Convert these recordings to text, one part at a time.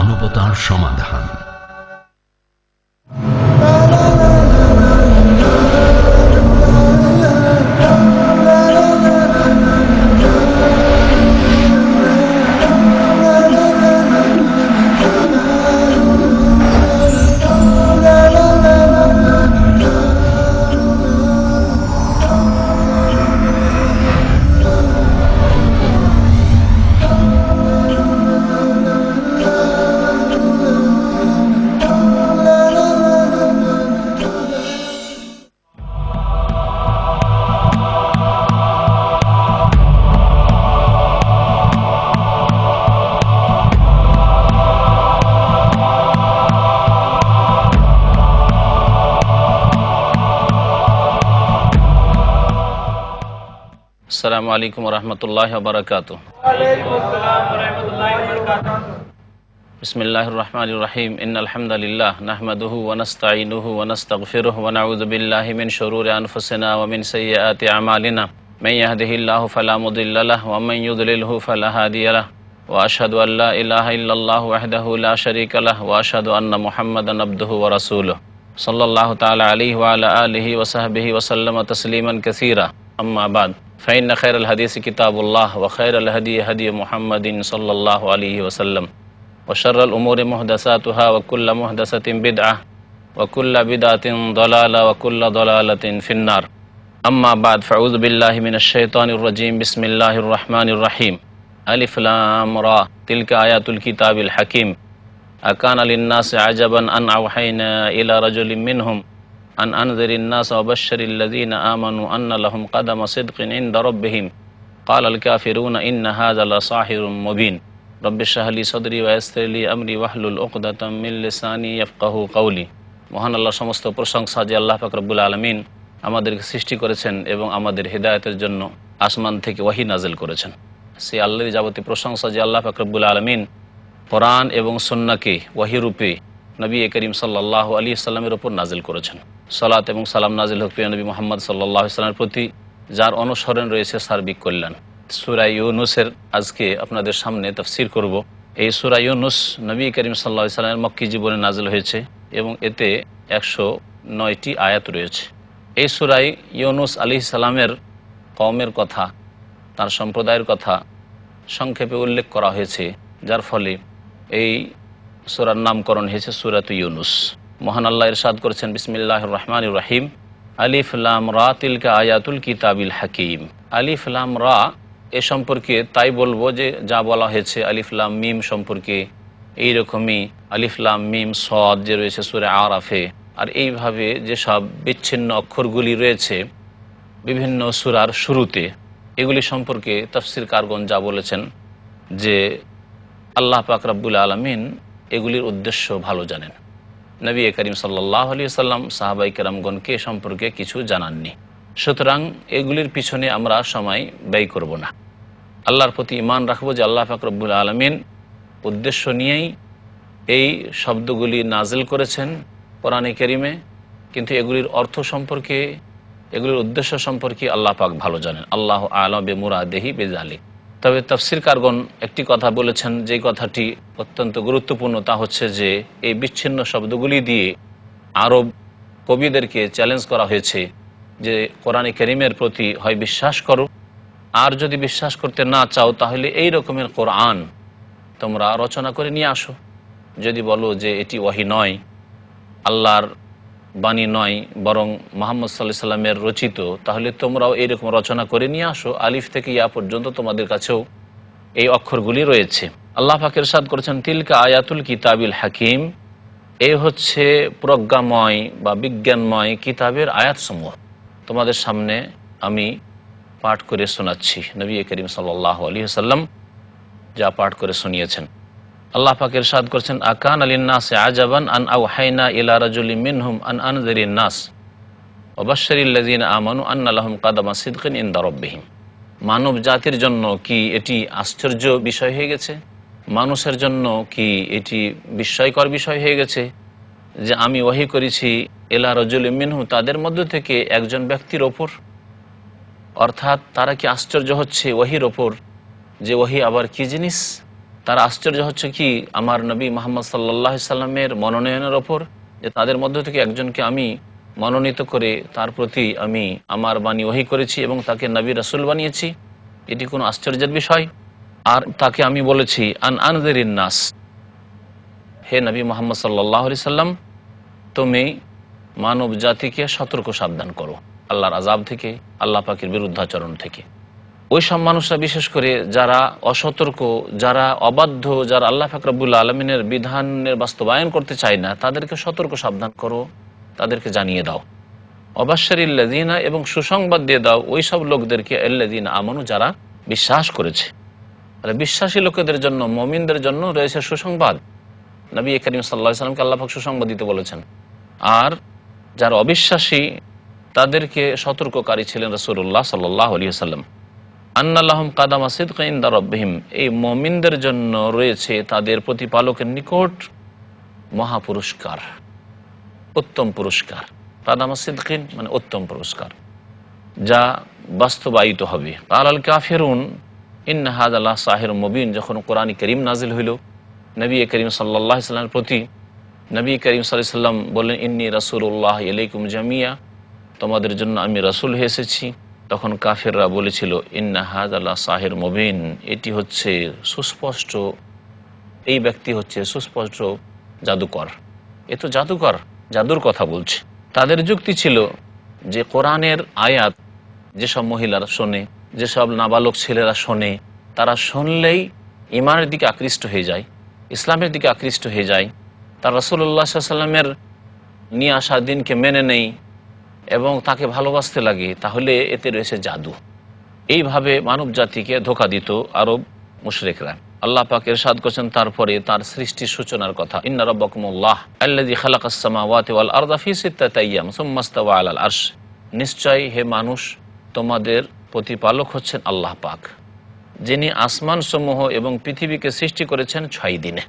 মানবতার সমাধান। আসসালামু আলাইকুম রহমতুল্লাহ বারাকাতুহু। বিসমিল্লাহির রহমানির রহিম। ইন্নাল হামদালিল্লাহ নাহমাদুহু ওয়া নাস্তাঈনুহু ওয়া নাস্তাগফিরুহু ওয়া নাউযু বিল্লাহি মিন শুরুরি আনফুসিনা ওয়া মিন সাইয়্যাতি আমালিনা। মান ইয়াহদিহিল্লাহু ফালা মুদিল্লা লাহু ওয়া মান ইউদ্লিলহু ফালা হাদিয়া লাহু। ওয়া আশহাদু আল্লা ইলাহা ইল্লাল্লাহু ওয়াহদাহু লা শারীকা লাহু ওয়া আশহাদু আন্না মুহাম্মাদান আবদুহু ওয়া রাসূলুহু সাল্লাল্লাহু তাআলা আলাইহি ওয়া আলা আলিহি ওয়া সাহবিহি ওয়া সাল্লামা তাসলিমান কাসীরা। আম্মা বাদ। ফাইন্না খায়রাল হাদিসি কিতাবুল্লাহ ওয়া খায়রাল হাদী হাদী মুহাম্মাদিন সাল্লাল্লাহু আলাইহি ওয়াসাল্লাম ওয়া শাররাল উমুরি মুহদাসাতুহা ওয়া কুল্লু মুহদাসাতিন বিদআহ ওয়া কুল্লু বিদআতিন দালালা ওয়া কুল্লু দালালাতিন ফিন্নার। আম্মা বাদ। ফাউযু বিল্লাহি মিনাশ শাইতানির রাজীম। বিসমিল্লাহির রহমানির রহিম। আলিফ লাম রা তিলকা আয়াতুল কিতাবিল হাকীম। আকানা লিন-নাসি আজাবান আন আওহাইনা ইলা রাজুলিন মিনহুম আন আনজিরিন নাস ওয়া বাশশিরিল্লাযীনা আমানু আন্না লাহুম কাদামা সিদকিন ইনদা রাব্বিহিম ক্বালাল কাফিরুনা ইন্না হাযা লাসাহিরুম মুবিন। রব্বি ইশরাহ লি সাদরি ওয়া ইয়াসসির লি আমরি ওয়াহলুল উকদাতাম মিন লিসানি ইয়াফকাহু কওলি। মহান আল্লাহর সমস্ত প্রশংসা যে আল্লাহ পাক রব্বুল আলামিন আমাদেরকে সৃষ্টি করেছেন এবং আমাদের হিদায়াতের জন্য আসমান থেকে ওয়াহী নাযিল করেছেন। সেই আল্লাহর যাবতীয় প্রশংসা যে আল্লাহ পাক রব্বুল আলামিন কোরআন এবং সুন্নাহকে ওয়াহী রূপে নবী করিম সাল্লাল্লাহু আলাইহি সাল্লামের উপর নাজিল করেছেন। সালাত এবং সালাম নাজিল হোক প্রিয় নবী মুহাম্মদ সাল্লাল্লাহু আলাইহি সাল্লামের প্রতি, যার অনুসরণ রয়েছে সার্বিক কল্যাণ। সূরা ইউনুসের আজকে আপনাদের সামনে তাফসীর করব। এই সূরা ইউনুস নবী করিম সাল্লাল্লাহু আলাইহি সাল্লামের মক্কি জীবনে নাজিল হয়েছে এবং এতে 109টি আয়াত রয়েছে। এই সূরা ইউনুস আলাইহিস সালামের কওমের কথা, তার সম্প্রদায়ের কথা সংক্ষেপে উল্লেখ করা হয়েছে, যার ফলে এই সূরার নামকরণ হয়েছে সূরাত ইউনুস। মহান আল্লাহ ইরশাদ করেছেন বিসমিল্লাহির রহমানির রহিম। আলিফ লাম রা তিলকা আয়াতুল কিতাবিল হাকীম। আলিফ লাম রা এ সম্পর্কে তাই বলবো যে যা বলা হয়েছে আলিফ লাম মিম সম্পর্কে, এইরকমই আলিফ লাম মিম সদ যে রয়েছে সূরা আরাফে, আর এইভাবে যেসব বিচ্ছিন্ন অক্ষরগুলি রয়েছে বিভিন্ন সূরার শুরুতে, এগুলি সম্পর্কে তাফসীরকারগণ যা বলেছেন যে আল্লাহ পাক রব্বুল আলামিন এগুলির উদ্দেশ্য ভালো জানেন। নবী করিম সাল্লাল্লাহু আলাইহি সাল্লাম সাহাবায়ে কেরামগণকে সম্পর্কে কিছু জানাননি, সুতরাং এগুলির পিছনে আমরা সময় ব্যয় করব না। আল্লাহর প্রতি ঈমান রাখবো যে আল্লাহ পাক রব্বুল আলামিন উদ্দেশ্য নিয়েই এই শব্দগুলি নাজিল করেছেন কোরআনে কারীমে, কিন্তু এগুলির অর্থ সম্পর্কে, এগুলির উদ্দেশ্য সম্পর্কে আল্লাহ পাক ভালো জানেন। আল্লাহু আ'লামু বিমুরাদিহি বিযালিক। তবে তাফসীরকারগণ একটি কথা বলেছেন, যে কথাটি অত্যন্ত গুরুত্বপূর্ণ, তা হচ্ছে যে এই বিচ্ছিন্ন শব্দগুলি দিয়ে আরব কবিদেরকে চ্যালেঞ্জ করা হয়েছে যে কোরআনে কারীমের প্রতি হয় বিশ্বাস করো, আর যদি বিশ্বাস করতে না চাও তাহলে এই রকমের কোরআন তোমরা রচনা করে নিয়ে আসো। যদি বলো যে এটি ওয়াহী নয়, আল্লাহর বাণী নয়, বরং মুহাম্মদ সাল্লাল্লাহু আলাইহি সাল্লামের রচিত, তাহলে তোমরাও এইরকম রচনা করে নিয়ে আসো। আলিফ থেকে ইয়া পর্যন্ত তোমাদের কাছেও এই অক্ষরগুলি রয়েছে। আল্লাহ পাক ইরশাদ করেছেন তিলকা আয়াতুল কিতাবিল হাকীম। এই হচ্ছে প্রজ্ঞাময় বা বিজ্ঞানময় কিতাবের আয়াতসমূহ। তোমাদের সামনে আমি পাঠ করে শোনাচ্ছি। নবী করিম সাল্লাল্লাহু আলাইহি ওয়াসাল্লাম যা পাঠ করে শুনিয়েছেন। আল্লাহ পাক ইরশাদ করেছেন আকানা লিন-নাসি আজাবান আন আওহাইনা ইলা রাজুলিন মিনহুম আন আনজিরিন নাস ওয়া বাশশিরিল্লাযীনা আমানু আন্না লাহুম কাদামা সিদকিন ইনদা রাব্বিহিম। মানব জাতির জন্য কি এটি আশ্চর্য বিষয় হয়ে গেছে? মানুষের জন্য কি এটি বিস্ময়কর বিষয় হয়ে গেছে যে আমি ওহী করেছি ইলা রাজুলিন মিনহুম, তাদের মধ্য থেকে একজন ব্যক্তির ওপর? অর্থাৎ তারা কি আশ্চর্য হচ্ছে ওহীর ওপর যে ওহী আবার কি জিনিস, তার আশ্চর্য হচ্ছে কি আমার নবী মুহাম্মদ সাল্লাল্লাহু আলাইহি সাল্লামের মনোনয়নের ওপর, যে তাদের মধ্য থেকে একজনকে আমি মনোনীত করে তার প্রতি আমি আমার বাণী ওহী করেছি এবং তাকে নবী রাসূল বানিয়েছি। এটি কোনো আশ্চর্যের বিষয়। আর তাকে আমি বলেছি আনজিরিন নাস, হে নবী মুহাম্মদ সাল্লাল্লাহু আলাইহি সাল্লাম, তুমি মানব জাতিকে সতর্ক সাবধান করো আল্লাহর আযাব থেকে, আল্লাহ পাকের বিরুদ্ধাচরণ থেকে। ওই সব মানুষরা, বিশেষ করে যারা অসতর্ক, যারা অবাধ্য, যারা আল্লাহ পাক রব্বুল আলামিনের বিধানের বাস্তবায়ন করতে চায় না, তাদেরকে সতর্ক সাবধান করো, তাদেরকে জানিয়ে দাও। অবাশশিরিল্লাযিনা, এবং সুসংবাদ দিয়ে দাও ওই সব লোকদেরকে, আল্লাযিনা আমানু, যারা বিশ্বাস করেছে। তাহলে বিশ্বাসী লোকেদের জন্য, মুমিনদের জন্য রয়েছে সুসংবাদ। নবী করিম সাল্লাল্লাহু আলাইহি সাল্লামকে আল্লাহ পাক সুসংবাদ দিতে বলেছেন। আর যারা অবিশ্বাসী তাদেরকে সতর্ককারী ছিলেন রাসূলুল্লাহ সাল্লাল্লাহু আলাইহি ওয়াসাল্লাম। আন্নাল্লাহুম কাদামা সিদকিন ইনদা রাব্বিহিম, এই মুমিনদের জন্য রয়েছে তাদের প্রতিপালকের নিকট মহাপুরস্কার, উত্তম পুরস্কার। কাদামা সিদকিন মানে উত্তম পুরস্কার, যা বাস্তবায়িত হবে। কালাল কাফিরুন ইন্না হাযা লা সাহিরুম মুবিন, যখন কোরআন কারীম নাজিল হইল নবী করিম সাল্লাল্লাহু আলাইহি সাল্লামের প্রতি, নবী করিম সাল্লাল্লাহু আলাইহি সাল্লাম বললেন, ইন্নী রাসূলুল্লাহ ইলাইকুম জামিয়া, তোমাদের জন্য আমি রাসূল হয়ে এসেছি। তখন কাফেররা বলেছিল, ইন্না হাযা লা সাহির মুবিন, এটি হচ্ছে সুস্পষ্ট, এই ব্যক্তি হচ্ছে সুস্পষ্ট জাদুকর, এ তো জাদুকর, জাদুর কথা বলছে। তাদের যুক্তি ছিল যে কোরআনের আয়াত যেসব মহিলারা শোনে, যেসব নাবালক ছেলেরা শোনে, তারা শুনলেই ঈমানের দিকে আকৃষ্ট হয়ে যায়, ইসলামের দিকে আকৃষ্ট হয়ে যায়, তার রাসূলুল্লাহ সাল্লাল্লাহু আলাইহি ওয়াসাল্লামের নিয়ে আসা দিনকে মেনে নেই এবং তাকে ভালোবাসতে লাগে, তাহলে এতে রয়েছে জাদু। এইভাবে মানব জাতিকে ধোঁকা দিত আরব মুশরিকরা। আল্লাহ পাক ইরশাদ করেছেন তারপরে তার সৃষ্টির সূচনার কথা, ইন্না রাব্বাকুমুল্লাহ আল্লাযী খালাকাস সামাওয়াতি ওয়াল আরদা ফি সিত্তাতি আইয়াম সুম্মা ইসতাওয়া আলাল আরশ, নিশ্চয় হে মানুষ তোমাদের প্রতিপালক হচ্ছেন আল্লাহ পাক, যিনি আসমান সমূহ এবং পৃথিবীকে সৃষ্টি করেছেন 6 দিনে।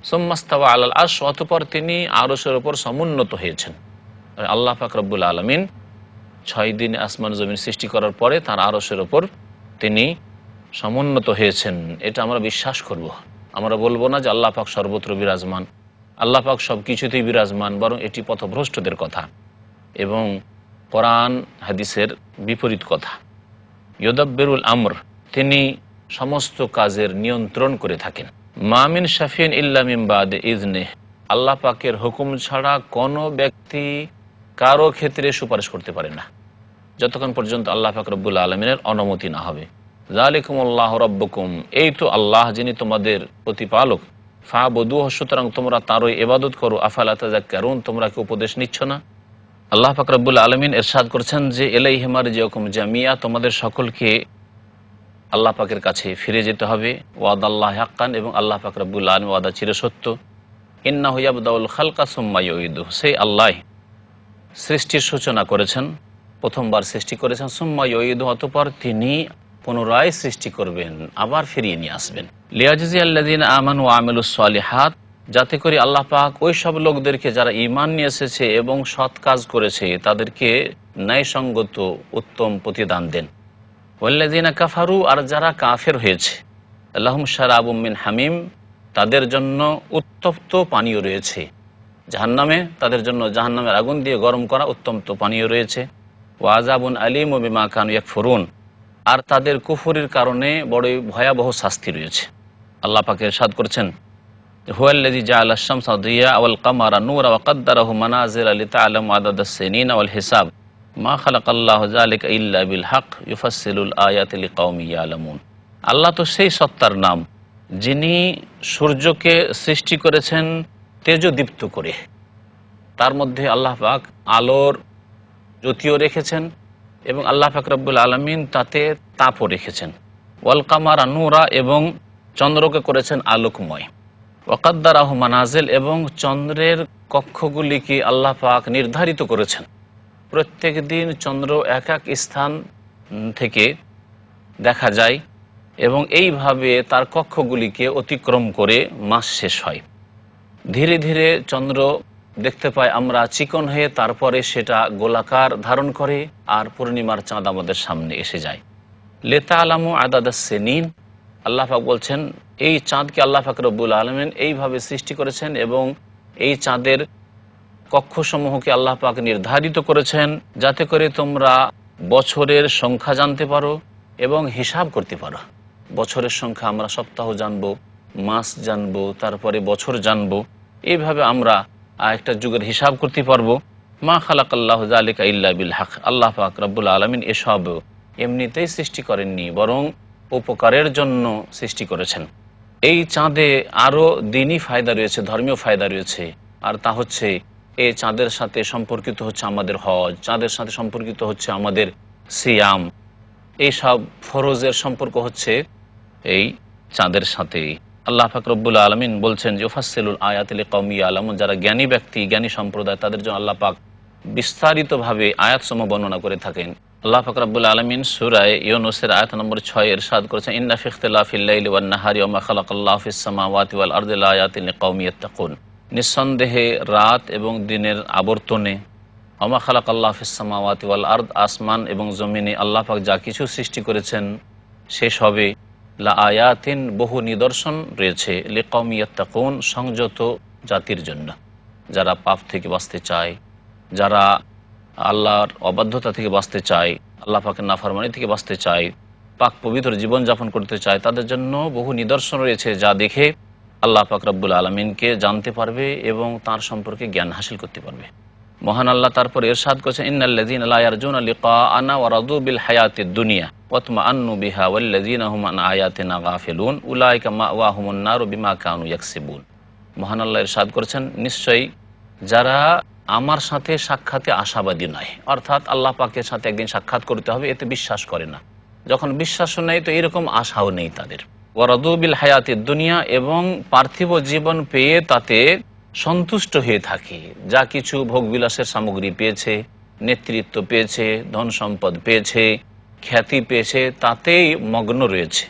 সুম্মা ইসতাওয়া আলাল আরশ, অতঃপর তিনি আরশের উপর সমুন্নত হয়েছেন। আল্লাহ পাক রব্বুল আলামিন 6 দিনে আসমান জমিন সৃষ্টি করার পরে তার আরশের ওপর তিনি সমুন্নত হয়েছেন। এটা আমরা বিশ্বাস করব। আমরা বলবো না যে আল্লাহ পাক সর্বত্র বিরাজমান, আল্লাহ পাক সব কিছুতেই বিরাজমান, বরং এটি পথভ্রষ্টদের কথা এবং কোরআন হাদিসের বিপরীত কথা। ইউদাব্বিরুল আমর, তিনি সমস্ত কাজের নিয়ন্ত্রণ করে থাকেন। মা মিন শাফিন ইল্লা মিন বাদি ইজনিহ, আল্লাহ পাকের হুকুম ছাড়া কোনো ব্যক্তি কারো ক্ষেত্রে সুপারিশ করতে পারে না, যতক্ষণ পর্যন্ত আল্লাহ পাক রব্বুল আলামিনের অনুমতি না হবে। যালিকুমুল্লাহু রাব্বুকুম, এই তো আল্লাহ যিনি তোমাদের প্রতিপালক, ফাবুদুহু, সুতরাং তোমরা তারই ইবাদত করো, আফালা তাযাক্কারুন, তোমরা কি উপদেশ নিচ্ছ না? আল্লাহ পাক রব্বুল আলামিন ইরশাদ করেছেন যে ইলাইহি মারজিউকুম জামিয়া, তোমাদের সকলকে আল্লাহ পাকের কাছে ফিরে যেতে হবে। ওয়াদাল্লাহি হাক্কান, এবং আল্লাহ পাক রব্বুল আলামিন ওয়াদা চিরসত্য। ইন্নাহু ইয়াবদাউল খালকা সুম্মা ইউঈদুহু, সেই আল্লাহ সৃষ্টির সূচনা করেছেন, প্রথমবার সৃষ্টি করেছেন, সুম্মা ইউঈদুহু, অতঃপর তিনি পুনরায় সৃষ্টি করবেন, আবার ফিরিয়ে নিয়ে আসবেন। লিয়াজজিয়াল্লাযিনা আমানু ওয়া আমিলুস সালিহাত, যাতে করে আল্লাহ পাক ওই সব লোকদেরকে যারা ঈমান নিয়ে এসেছে এবং সৎ কাজ করেছে তাদেরকে ন্যায়সঙ্গত উত্তম প্রতিদান দেন। ওয়াল্লাযিনা কাফারু, আর যারা কাফের হয়েছে, লাহুম শারাবুম মিন হামিম, তাদের জন্য উত্তপ্ত পানীয় রয়েছে জাহান্নামে, তাদের জন্য জাহান্নামের আগুন দিয়ে গরম করা উত্তপ্ত পানীয় রয়েছে। ওয়া আযাবুন আলীমু বিমা কানু ইয়াকফুরুন, আর তাদের কুফরির কারণে বড়ই ভয়াবহ শাস্তি রয়েছে। আল্লাহ পাক ইরশাদ করেছেন, হুয়াল্লাযী জাআলা আশ-শামসা দিয়া ওয়াল কামারা নূরা ওয়া কাদ্দারাহু মানাজিলা লিতা'লামু আদাদাস সিনিনা ওয়াল হিসাব মা খালাকাল্লাহু যালিকা ইল্লা বিল হক ইউফাসসিলুল আয়াতি লিকাওমিন ইয়ালামুন। আল্লাহ তো সেই সত্তার নাম যিনি সূর্যকে সৃষ্টি করেছেন তেজদীপ্ত করে, তার মধ্যে আল্লাহ পাক আলোর জ্যোতিও রেখেছেন এবং আল্লাহ পাক রব্বুল আলামিন তাতে তাপও রেখেছেন। ওয়াল কামারা নূরা, এবং চন্দ্রকে করেছেন আলোকময়। ওয়াকাদ্দারাহু মানাজিল, এবং চন্দ্রের কক্ষগুলিকে আল্লাহ পাক নির্ধারিত করেছেন। প্রত্যেক দিন চন্দ্র এক এক স্থান থেকে দেখা যায় এবং এইভাবে তার কক্ষগুলিকে অতিক্রম করে মাস শেষ হয়। ধীরে ধীরে চন্দ্র দেখতে পাই আমরা চিকন হয়ে, তারপরে সেটা গোলাকার ধারণ করে আর পূর্ণিমার চাঁদ আমাদের সামনে এসে যায়। লিতা'লামু আদাদাস সিনিন, আল্লাহ পাক বলছেন এই চাঁদকে আল্লাহ পাক রব্বুল আলামিন এইভাবে সৃষ্টি করেছেন এবং এই চাঁদের কক্ষসমূহকে আল্লাহ পাক নির্ধারিত করেছেন যাতে করে তোমরা বছরের সংখ্যা জানতে পারো এবং হিসাব করতে পারো। বছরের সংখ্যা আমরা সপ্তাহ জানবো, মাস জানবো, তারপরে বছর জানবো, এইভাবে আমরা একটা যুগের হিসাব করতে পারবো। মা খালাকাল্লাহু যালিকা ইল্লা বিল হক, আল্লাহ পাক রব্বুল আলামিন এসব এমনিতেই সৃষ্টি করেননি, বরং উপকারের জন্য সৃষ্টি করেছেন। এই চাঁদে আরও দিনই ফায়দা রয়েছে, ধর্মীয় ফায়দা রয়েছে, আর তা হচ্ছে এই চাঁদের সাথে সম্পর্কিত হচ্ছে আমাদের হজ, চাঁদের সাথে সম্পর্কিত হচ্ছে আমাদের সিয়াম, এইসব ফরজের সম্পর্ক হচ্ছে এই চাঁদের সাথে। আল্লাহ পাক রব্বুল আলামিন বলছেন যে ফাসসিলুল আয়াতি লিকাওমি ইয়ালামুন, যারা জ্ঞানী ব্যক্তি, জ্ঞানী সম্প্রদায়, তাদের জন্য আল্লাহ পাক বিস্তারিতভাবে আয়াতসমূহ বর্ণনা করে থাকেন। আল্লাহ পাক রব্বুল আলামিন সূরা ইউনূসের আয়াত নম্বর 6 ইরশাদ করেছেন, ইন্না ফি ইখতিলাফিল লাইলি ওয়ান নাহারি ওয়া মা খালাকাল্লাহু ফিস সামাওয়াতি ওয়াল আরদি লাআয়াতিন লিকাওমি ইয়াত্তাকুন, নিঃসন্দেহে রাত এবং দিনের আবর্তনে, ওয়া মা খালাকাল্লাহু ফিস সামাওয়াতি ওয়াল আরদ, আসমান এবং জমিনে আল্লাহ পাক যা কিছু সৃষ্টি করেছেন সেসবে লাআয়াতিন, বহু নিদর্শন রয়েছে, লিকাওমি ইয়াত্তাকুন, সংযত জাতির জন্য, যারা পাপ থেকে বাঁচতে চায়, যারা আল্লাহর অবাধ্যতা থেকে বাঁচতে চায়, আল্লাহ পাকের নাফরমানি থেকে বাঁচতে চায়, পাক পবিত্র জীবনযাপন করতে চায়, তাদের জন্য বহু নিদর্শন রয়েছে যা দেখে আল্লাহ পাক রব্বুল আলামিনকে জানতে পারবে এবং তার সম্পর্কে জ্ঞান হাসিল করতে পারবে। মহান আল্লাহ তারপর ইরশাদ করেছেন, ইন্নাল্লাযীনা লা ইয়ারজুনা লিকাআনা ওয়া রাদু বিল হায়াতিদ দুনিয়া ওয়াতমাআন্নু বিহা ওয়াল্লাযীনা হুম আন আয়াতিনা গাফিলুন উলাইকা মাওয়াহুমুন নারু বিমা কানু ইয়াকসিবুন। মহান আল্লাহ ইরশাদ করেছেন, নিশ্চয়ই যারা আমার সাথে সাক্ষাতে আশাবাদী নয়, অর্থাৎ আল্লাহ পাকের সাথে একদিন সাক্ষাৎ করতে হবে, এতে বিশ্বাস করে না, যখন বিশ্বাসও নেই তো এরকম আশাও নেই তাদের। ওয়ারাদু বিল হায়াতিদ দুনিয়া, এবং পার্থিব জীবন পেয়ে তাতে সন্তুষ্ট হয়ে থাকে, যা কিছু ভোগবিলাসের সামগ্রী পেয়েছে, নেতৃত্ব পেয়েছে, ধন সম্পদ পেয়েছে, খ্যাতি পেয়েছে, তাতেই মগ্ন রয়েছে।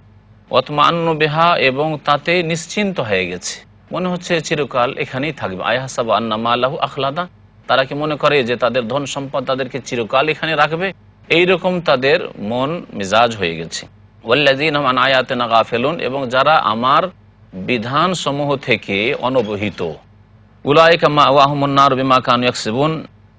ওয়াতমাআন্নু বিহা, এবং তাতে নিশ্চিন্ত হয়ে গেছে, মনে হচ্ছে চিরকাল এখানেই থাকবে। আয়াহসাবু আন্না মা লাহু আখলাদা, তারা কি মনে করে যে তাদের ধন সম্পদ তাদেরকে চিরকাল এখানে রাখবে, এইরকম তাদের মন মেজাজ হয়ে গেছে। ওয়াল্লাযীনা হুম আন আয়াতিনা গাফিলুন, এবং যারা আমার বিধান সমূহ থেকে অনবহিত, উলাইকা মাওয়াহুমুন নার বিমা কানু ইয়াকসিবুন,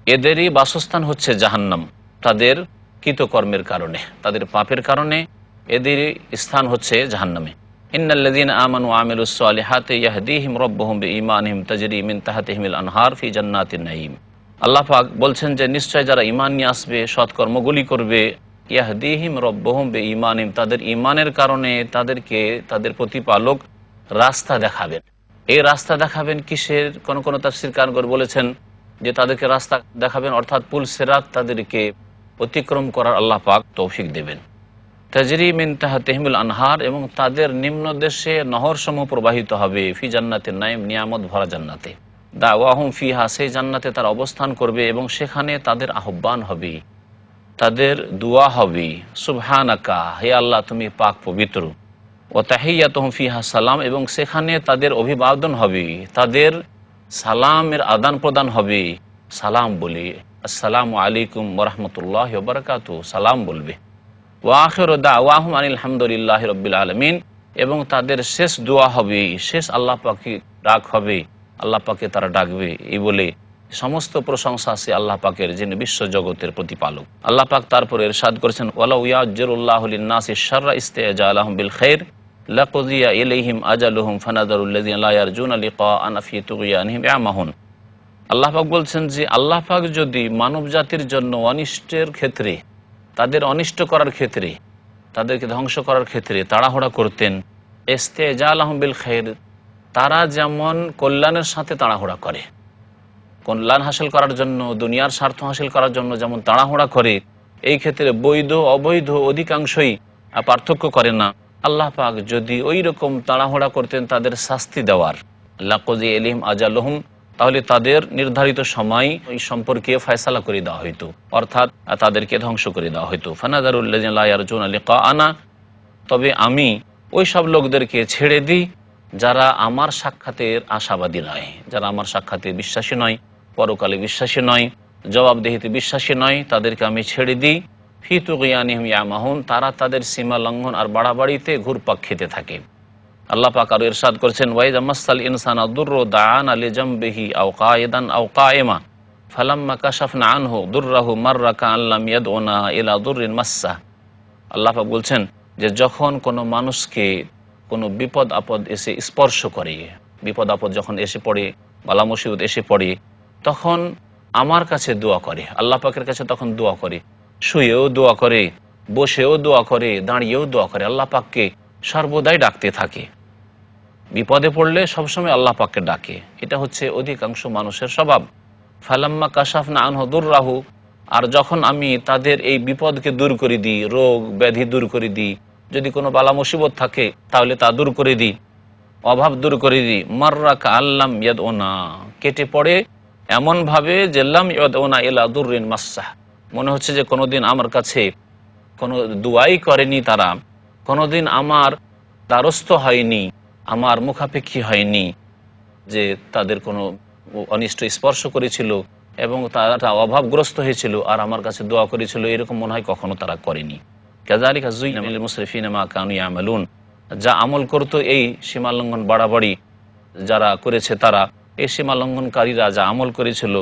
এদেরই বাসস্থান হচ্ছে জাহান্নাম, তাদের কৃতকর্মের কারণে, তাদের পাপের কারণে এদের স্থান হচ্ছে জাহান্নামে। ইন্নাল্লাযীনা আমানু ওয়া আমিলুস সালিহাতি ইয়াহদিহিম রাব্বুহুম বিঈমানিহিম তাজরি মিন তাহতিহিমিল আনহার ফি জান্নাতিন নাঈম। আল্লাহ পাক বলছেন যে নিশ্চয় যারা ঈমান নিয়ে আসবে, সৎকর্মগুলি করবে, ইয়াহদিহিম রাব্বুহুম বিঈমানিহিম, তাদের ঈমানের কারণে তাদেরকে তাদের প্রতিপালক রাস্তা দেখাবেন। এই রাস্তা দেখাবেন কিসের? কোন কোন তাফসীরকারগণ বলেছেন যে তাদেরকে রাস্তা দেখাবেন অর্থাৎ পুল সিরাত তাদেরকে অতিক্রম করার আল্লাহ পাক তৌফিক দেবেন। তাজরি মিন তাহতিহিমিল আনহার, এবং তাদের নিম্নদেশে নহরসমূহ প্রবাহিত হবে, ফি জান্নাতিন নাঈম, নিয়ামত ভরা জান্নাতে। দাওয়াহুম ফিহা, সেই জান্নাতে তারা অবস্থান করবে এবং সেখানে তাদের আহ্বান হবে, তাদের দোয়া হবে, সুবহানাকা, হে আল্লাহ তুমি পাক পবিত্র। ও তাহিয়াতুহুম ফিহা সালাম, এবং সেখানে তাদের অভিবাদন হবে, তাদের সালামের আদান প্রদান হবে, সালাম বলে, আসসালামু আলাইকুম ওয়া রাহমাতুল্লাহি ওয়া বারাকাতুহু, সালাম বলবে। ওয়া আখিরু দাওয়াহুম আনিল হামদুলিল্লাহি রাব্বিল আলামিন, এবং তাদের শেষ দোয়া হবে, শেষ আল্লাহ পাকে ডাক হবে, আল্লাহ পাকে তারা ডাকবে এই বলে সমস্ত প্রশংসা আছে আল্লাহ পাকের, যিনি বিশ্ব জগতের প্রতিপালক। আল্লাহ পাক তারপরে ইরশাদ করেছেন, ওয়ালাউ ইয়াজ্জিরুল্লাহু লিন-নাসি শাররা ইস্তিজালাহুম বিল খাইর লাকুযিয়া ইলাইহিম আজালুহুম ফানাযারুল্লাযিনা লা ইয়ারজুনা লিকাআনা ফি তুগয়ানিহিম ইয়ামাহুন। আল্লাহ পাক বলছেন যে আল্লাহ পাক যদি মানব জাতির জন্য অনিষ্টের ক্ষেত্রে, তাদের অনিষ্ট করার ক্ষেত্রে, তাদেরকে ধ্বংস করার ক্ষেত্রে তাড়াহুড়া করতেন, ইস্তিজালাহুম বিল খাইর, তারা যেমন কল্যাণের সাথে তাড়াহুড়া করে, কল্যাণ হাসিল করার জন্য, দুনিয়ার স্বার্থ হাসিল করার জন্য যেমন তাড়াহুড়া করে, এই ক্ষেত্রে বৈধ অবৈধ অধিকাংশই পার্থক্য করে না। আল্লাহ পাক যদি ওই রকম তাড়াহুড়া করতেন তাদের শাস্তি দেওয়ার, লাকুযিয়া ইলাইহিম আজালুহুম, তাহলে তাদের নির্ধারিত সময় এই সম্পর্কে ফয়সালা করে দেওয়া হইতো, অর্থাৎ তাদেরকে ধ্বংস করে দেওয়া হইতো। ফানাযারুল্লাযিনা লা ইয়ারজুনা লিকাআনা, তবে আমি ওই সব লোকদেরকে ছেড়ে দিই যারা আমার সাক্ষাতের আশাবাদী নয়, যারা আমার সাক্ষাতে বিশ্বাসী নয়, পরকালে বিশ্বাসী নয়, জবাবদিহিতে বিশ্বাসী নয়, তাদেরকে আমি ছেড়ে দিই। ফি তুগয়ানিহিম ইয়ামাহুন, তারা তাদের সীমা লঙ্ঘন আর বাড়াবাড়িতে ঘুরপাক খেতে থাকে। আল্লাহ পাক আরো ইরশাদ করেছেন, ওয়াইযা মাসাল ইনসানা দুররু দাআনা লিজামবিহি আও কায়িদান আও কায়িমা ফালাম্মা কাশাফনা আনহু দুররাহু মাররা কাআন লাম ইয়াদউনা ইলা দুররিন মাসসা। আল্লাহ পাক বলছেন যে যখন কোনো মানুষকে কোনো বিপদ আপদ এসে স্পর্শ করে, বিপদ আপদ যখন এসে পড়ে, বালা মুসিবত এসে পড়ে, তখন আমার কাছে দোয়া করে, আল্লাহ পাকের কাছে তখন দোয়া করে, শুয়েও দোয়া করে, বসেও দোয়া করে, দাঁড়িয়েও দোয়া করে, আল্লাহ পাককে সর্বদাই ডাকতে থাকে। বিপদে পড়লে সবসময় আল্লাহ পাককে ডাকে, এটা হচ্ছে অধিকাংশ মানুষের স্বভাব। ফালাম্মা কাশাফনা আনহু দুররাহু, আর যখন আমি তাদের এই বিপদকে দূর করে দিই, রোগ ব্যাধি দূর করে দিই, যদি কোনো বালা মুসিবত থাকে তাহলে তা দূর করে দিই, অভাব দূর করে দিই, মাররা কাআল্লাম ইয়াদউনা, কেটে পড়ে এমনভাবে যে লাম ইয়াদউনা ইলা দুররিন মাসসাহ, মনে হচ্ছে যে কোনোদিন আমার কাছে কোনো দুয়াই করেনি, তারা কোনোদিন আমার দ্বারস্থ হয়নি, আমার মুখাপেক্ষী হয়নি, যে তাদের কোনো অনিষ্ট স্পর্শ করেছিল এবং তারা অভাবগ্রস্ত হয়েছিল আর আমার কাছে দোয়া করেছিল, এরকম মনে হয় কখনো তারা করেনি। কাযালিকা যুয়িনা লিল মুসরিফিনা মা কানু ইয়ামালুন, যা আমল করতো এই সীমালঙ্ঘন বাড়াবাড়ি যারা করেছে, তারা এই সীমালঙ্ঘনকারীরা যা আমল করেছিল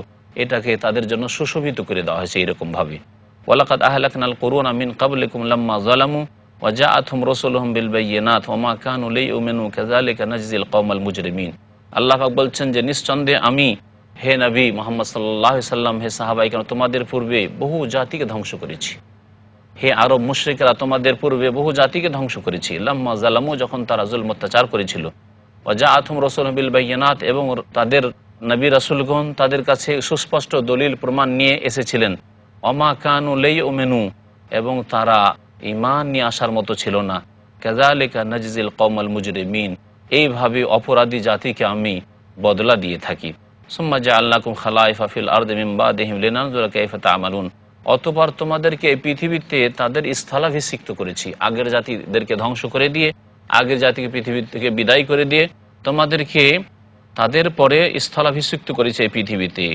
এটাকে তাদের জন্য সুশোভিত করে দেওয়া হয়েছে এরকমভাবে। ওয়ালাকাদ আহলাকনাল কুরুনা মিন ক্বাবলিকুম লাম্মা যালামু ওয়া জাআতহুম রাসূলুহুম বিল বায়্যিনাত ওয়া মা কানু লিয়ুমিনু কাযালিকা নাজজিল কওমাল মুজরিমিন। আল্লাহ পাক বলছেন যে নিঃসন্দেহে আমি, হে নবী মুহাম্মদ সাল্লাল্লাহু আলাইহি সাল্লাম, হে সাহাবায়ে কেরাম, তোমাদের পূর্বে বহু জাতিকে ধ্বংস করেছি। হে আরব মুশরিকরা, তোমাদের পূর্বে বহু জাতিকে ধ্বংস করেছি। লাম্মা যালামু, যখন তারা জুলম অত্যাচার করেছিল। ওয়া জাআতহুম রাসূলুহুম বিল বায়্যিনাত, এবং তাদের নবী রাসূলগণ তাদের কাছে সুস্পষ্ট দলিল প্রমাণ নিয়ে এসেছিলেন। ওয়া মা কানু লিয়ুমিনু, এবং তারা ঈমান নিয়ে আসার মতো ছিল না। কাযালিকা নাজজিল কওমাল মুজরিমিন, এইভাবে অপরাধী জাতিকে আমি বদলা দিয়ে থাকি। সুম্মা জাআলনাকুম খালাইফা ফিল আরদি মিন বাদিহিম লিনানজুরা কাইফা তা'মালুন, অতঃপর তোমাদেরকে এই পৃথিবীতে তাদের স্থলাভিষিক্ত করেছি, আগের জাতিদেরকে ধ্বংস করে দিয়ে, আগের জাতিকে পৃথিবী থেকে বিদায় করে দিয়ে তোমাদেরকে তাদের পরে স্থলাভিষিক্ত করেছে এই পৃথিবীতে,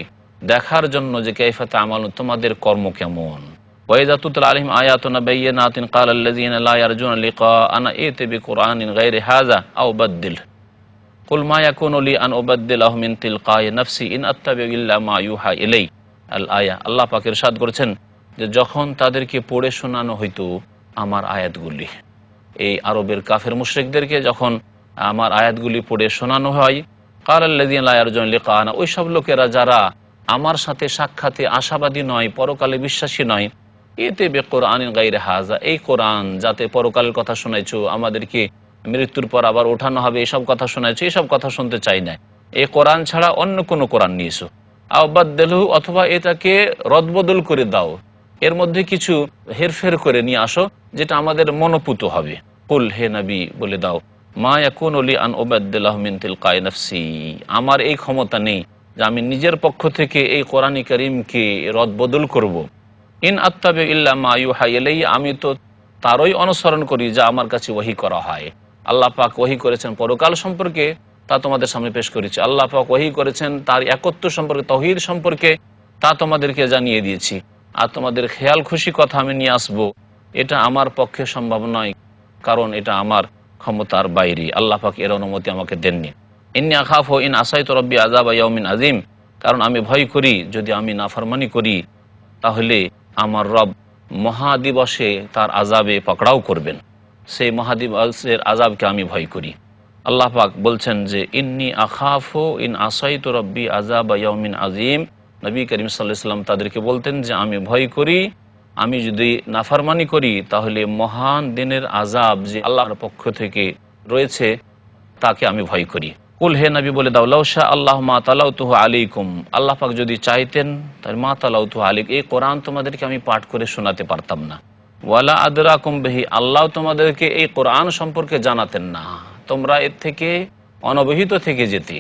দেখার জন্য যে কাইফা তা'মালুন, তোমাদের কর্ম কেমন। ওয়াইযা তুতলা আলাইহিম আয়াতুনা বায়্যিনাতিন ক্বালা আল্লাযীনা লা ইয়ারজুনা লিকাআনা ইতি বিকুরআনিন গায়রি হাযা আও বাদদিল কুল মা ইয়াকুনু লি আন উবাদদিলাহু মিন তিলকাই নাফসি ইন আত্তাবিউ ইল্লা মা ইউহা ইলাই আল আয়া। আল্লাহ পাক ইরশাদ করেছেন যে যখন তাদেরকে পড়ে শোনানো হইতো আমার আয়াতগুলি, এই আরবের কাফের মুশরিকদেরকে যখন আমার আয়াতগুলি পড়ে শোনানো হয়, ক্বালা আল্লাযীনা লা ইয়ারজুনা লিকাআনা, ওই সব লোকেরা যারা আমার সাথে সাক্ষাতে আশাবাদী নয়, পরকালে বিশ্বাসী নয়, এতে বিকুরআনিন গায়রি হাযা, এই কোরআন যাতে পরকালের কথা শোনাইছো, আমাদেরকে মৃত্যুর পর আবার ওঠানো হবে, এসব কথা শোনাইছো, এসব কথা শুনতে চাই না, এই কোরআন ছাড়া অন্য কোনো কোরআন নিয়েছো। আও বাদদিলহু, অথবা এটাকে রদবদল করে দাও, এর মধ্যে কিছু হেরফের করে নিয়ে আসো যেটা আমাদের মনোপুত হবে। কুল, হে নবী বলে দাও, মা ইয়াকুনু লি আন উবাদদিলাহু মিন তিলকাই নাফসি, আমার এই ক্ষমতা নেই যে আমি নিজের পক্ষ থেকে এই কোরআনে কারীমকে রদবদল করব। ইন আত্তাবিউ ইল্লা মা ইউহা ইলাইয়া, আমি তো তারই অনুসরণ করি যা আমার কাছে ওহী করা হয়। আল্লাহ পাক ওহী করেছেন পরকাল সম্পর্কে, তা তোমাদের সামনে পেশ করেছি। আল্লাহ পাক ওহী করেছেন তার একত্ব সম্পর্কে, তাওহীদ সম্পর্কে, তা তোমাদেরকে জানিয়ে দিয়েছি। আর তোমাদের খেয়াল খুশি কথা আমি নিয়ে আসবো, এটা আমার পক্ষে সম্ভব নয়, কারণ এটা আমার ক্ষমতার বাইরে। আল্লাহ পাক এর অনুমতি আমাকে দেননি। ইন্নী আখাফু ইন আসাইতু রাব্বি আযাবা ইয়াউমিন আযীম, কারণ আমি ভয় করি যদি আমি নাফরমানি করি তাহলে আমার রব মহাদিবসে তার আযাবে পাকড়াও করবেন, সেই মহাদিবসের আযাবকে আমি ভয় করি। আল্লাহ পাক বলছেন যে ইন্নী আখাফু ইন আসাইতু রাব্বি আযাবা ইয়াউমিন আযীম। নবী করিম সাল্লাল্লাহু আলাইহি ওয়াসাল্লাম তাদেরকে বলতেন যে আমি ভয় করি, আমি যদি নাফরমানি করি তাহলে মহান দিনের আযাব যে আল্লাহর পক্ষ থেকে রয়েছে তাকে আমি ভয় করি। কুল, হে নবী বলে দাও, লাউ শা আল্লাহু মা তালাউতুহু আলাইকুম, আল্লাহ পাক যদি চাইতেন তাহলে মা তালাউতুহু আলাইকুম, এই কোরআন তোমাদেরকে আমি পাঠ করে শোনাতে পারতাম না। ওয়ালা আদরাকুম বিহি, আল্লাহ তোমাদেরকে এই কোরআন সম্পর্কে জানাতেন না, তোমরা এর থেকে অনবহিত থেকে যেতে।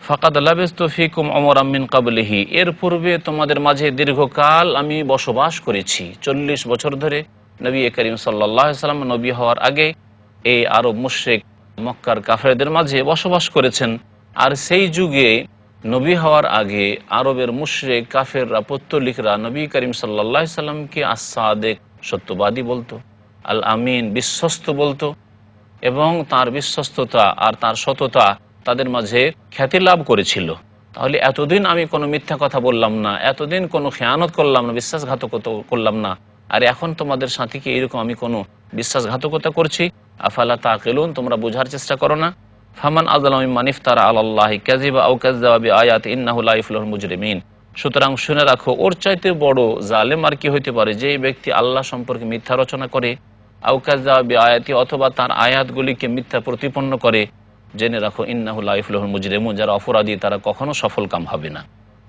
ফাকাদ লাবিস্তু ফিকুম উমরাম মিন ক্বাবলিহি, এর পূর্বে তোমাদের মাঝে দীর্ঘকাল আমি বসবাস করেছি, 40 বছর ধরে নবী করিম সাল্লাল্লাহু আলাইহি ওয়াসাল্লাম নবী হওয়ার আগে এই আরব মুশরিক মক্কার কাফেরদের মাঝে বসবাস করেছেন। আর সেই যুগে নবী হওয়ার আগে আরবের মুশরিক কাফেররা, পৌত্তলিকরা নবী করিম সাল্লাল্লাহু আলাইহি ওয়াসাল্লামকে আস-সাদিক, সত্যবাদী বলতো, আল আমিন, বিশ্বস্ত বলতো। এবং তার বিশ্বস্ততা আর তার সততা তাদের মাঝে খ্যাতি লাভ করেছিল। তাহলে এতদিন আমি কোনো মিথ্যা কথা বললাম না, এতদিন কোনো খেয়ানত করলাম না, বিশ্বাসঘাতকতা করলাম না, আর এখন তোমাদের সাথীকে এরকম আমি কোনো বিশ্বাসঘাতকতা করছি। আফালা তাকিলুন, তোমরা বোঝার চেষ্টা করো না। ফামান আযলামু মিম্মান ইফতারা আলাল্লাহি কাযিবা আও কাযযাবা বিআয়াতি ইন্নাহু লা ইফলিহুল মুজরিমিন। সুতরাং শুনে রাখো, ওর চাইতে বড় জালেম আর কি হইতে পারে, যে ব্যক্তি আল্লাহ সম্পর্কে মিথ্যা রচনা করে, আও কাযযাবা বিআয়াতি, অথবা তার আয়াতগুলিকে মিথ্যা প্রতিপন্ন করে। জেনে রাখো, ইন্নাহু লা ইফলিহুল মুজরিমুন, যারা অপরাধী তারা কখনো সফল কাম হবে না।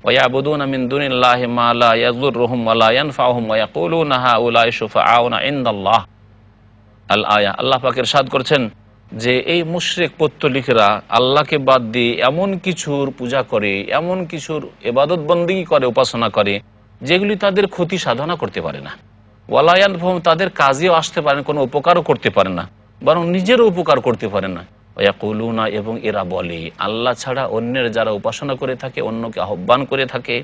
ওয়া ইয়াবুদুনা মিন দুনিল্লাহি মা লা ইয়াযুররুহুম ওয়া লা ইয়ানফাউহুম ওয়া ইয়াকুলুনা হাউলাই শুফাআউনা ইনদাল্লাহ। আল আয়া। আল্লাহ পাক ইরশাদ করছেন যে এই মুশরিক পৌত্তলিকরা আল্লাহকে বাদ দিয়ে এমন কিছুর পূজা করে, এমন কিছুর ইবাদত বন্দেগী করে, উপাসনা করে, যেগুলি তাদের ক্ষতি সাধনা করতে পারে না। ওয়া লা ইয়ানফাউহুম, তাদের কাজেও আসতে পারে না, কোনো উপকারও করতে পারে না, বরং নিজেরও উপকার করতে পারে না। ইয়াকুলুনা, এবং এরা বলে, আল্লাহ ছাড়া অন্যের যারা উপাসনা করে থাকে, অন্যকে আহ্বান করে থাকে,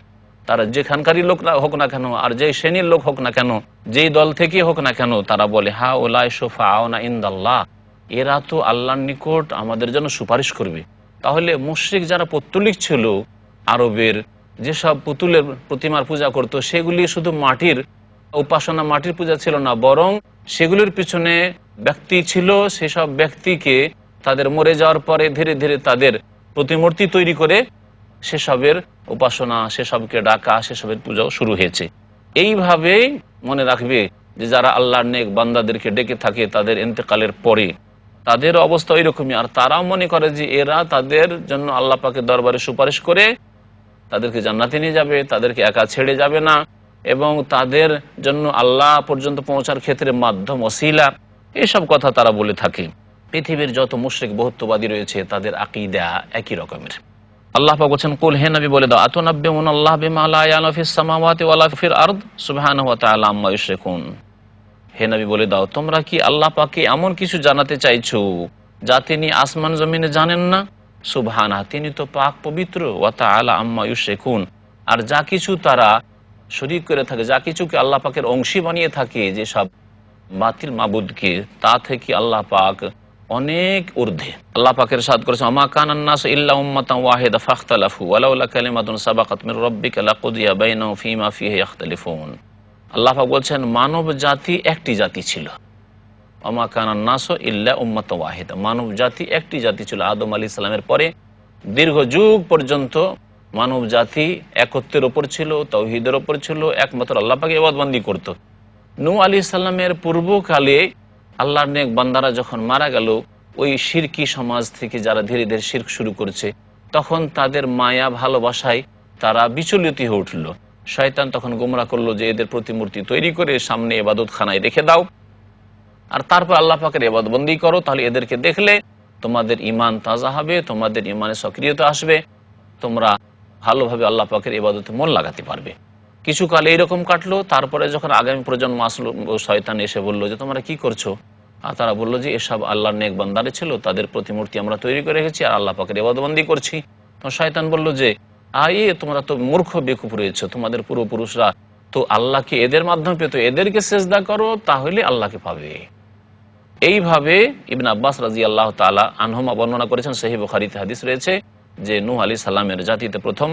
তারা যেখানকারই লোক হোক না কেন, আর যেই শ্রেণীর লোক হোক না কেন, যেই দল থেকে হোক না কেন, তারা বলে হাউলাই শুফাআউনা ইনদাল্লাহ, এরা তো আল্লাহর নিকট আমাদের জন্য সুপারিশ করবে। তাহলে মুশরিক যারা পৌত্তলিক ছিল, আরবের যেসব পুতুলের প্রতিমার পূজা করত, সেগুলি শুধু মাটির উপাসনা, মাটির পূজা ছিল না, বরং সেগুলির পিছনে ব্যক্তি ছিল। সেসব ব্যক্তিকে তাদের মরে যাওয়ার পরে ধীরে ধীরে তাদের প্রতিমূর্তি তৈরি করে সেসবের উপাসনা, সেসবকে ডাকা, সেসবের পূজাও শুরু হয়েছে। এইভাবেই মনে রাখবে যে যারা আল্লাহর নেক বান্দাদেরকে ডেকে থাকে, তাদের ইন্তেকালের পরে তাদের অবস্থা ওইরকমই। আর তারাও মনে করে যে এরা তাদের জন্য আল্লাহ পাকের দরবারে সুপারিশ করে তাদেরকে জান্নাতে নিয়ে যাবে, তাদেরকে একা ছেড়ে যাবে না, এবং তাদের জন্য আল্লাহ পর্যন্ত পৌঁছার ক্ষেত্রে মাধ্যম, ওসিলা, এইসব কথা তারা বলে থাকে। পৃথিবীর যত মুশরিক বহুত্ববাদী রয়েছে তাদের আকীদা একই রকমের। আল্লাহ পাক বলেন, কুল, হে নবী বলে দাও, আতুনাব্বিউনাল্লাহ বিমা লা ইয়ালামু ফিস সামাওয়াতি ওয়ালা ফিল আরদ সুবহানাহু ওয়া তাআলা আম্মা ইউশরিকুন। হে নবী বলে দাও, তোমরা কি আল্লাহ পাককে এমন কিছু জানাতে চাইছো যা তিনি আসমান জমিনে জানেন না? সুবহানাহু, তিনি তো পাক পবিত্র, ওয়া তাআলা আম্মা ইউশরিকুন, আর যা কিছু তারা শরীক করে থাকে, যা কিছুকে আল্লাহ পাকের অংশী বানিয়ে থাকে, যেসব বাতিল মাবুদকে, তা থেকে আল্লাহ পাক অনেক ঊর্ধ্বে। আল্লাহ পাকের ইরশাদ করেছেন, আমা কানান নাস ইল্লা উম্মাতান ওয়াহিদা ফাখতালাফু ওয়ালাউলা কালিমাতুন সাবাকাত মির রাব্বিকা লাকুদিয়া বাইনাহুম ফীমা ফীহি ইখতালিফুন। আল্লাহ পাক বলছেন, মানব জাতি একটি জাতি ছিল। আমা কানান নাস ইল্লা উম্মাতান ওয়াহিদা, মানব জাতি একটি জাতি ছিল। আদম আলাইহিস সালামের পরে দীর্ঘ যুগ পর্যন্ত মানব জাতি একত্বের ওপর ছিল, তাওহীদের ওপর ছিল, একমাত্র আল্লাহ পাকের ইবাদত বন্দেগী করত। নূহ আলাইহিস সালামের পূর্বকালে আল্লাহর নেক বান্দারা যখন মারা গেল, ওই শিরকি সমাজ থেকে যারা ধীরে ধীরে শিরক শুরু করছে, তখন তাদের মায়া ভালোবাসায় তারা বিচলিত হয়ে উঠল। শয়তান তখন গোমরা করলো যে এদের প্রতিমূর্তি তৈরি করে সামনে ইবাদতখানায় রেখে দাও, আর তারপর আল্লাহ পাকের ইবাদত বন্দেগী করো, তাহলে এদেরকে দেখলে তোমাদের ঈমান তাজা হবে, তোমাদের ঈমানে সক্রিয়তা আসবে, তোমরা ভালোভাবে আল্লাহ পাকের ইবাদতে মন লাগাতে পারবে। কিছুকাল এইরকম কাটলো। তারপরে যখন আগামী প্রজন্ম আসলো, শয়তান এসে বললো যে তোমরা কি করছো? আর তারা বললো যে এসব আল্লাহর নেক বান্দারে ছিল, তাদের প্রতিমূর্তি আমরা তৈরি করে রেখেছি আর আল্লাহ পাকের ইবাদত বন্দেগী করছি। তো শয়তান বললো যে তোমরা তো মূর্খ বেকুফ রয়েছো, তোমাদের পূর্বপুরুষরা তো আল্লাহকে এদের মাধ্যমে পেত, এদেরকে সেজদা করো তাহলে আল্লাহকে পাবে। এইভাবে ইবনে আব্বাস রাদিয়াল্লাহু তাআলা আনহুমা বর্ণনা করেছেন, সহিহ বুখারীতে হাদিস রয়েছে যে নূহ আলাইহিস সালামের জাতিতে প্রথম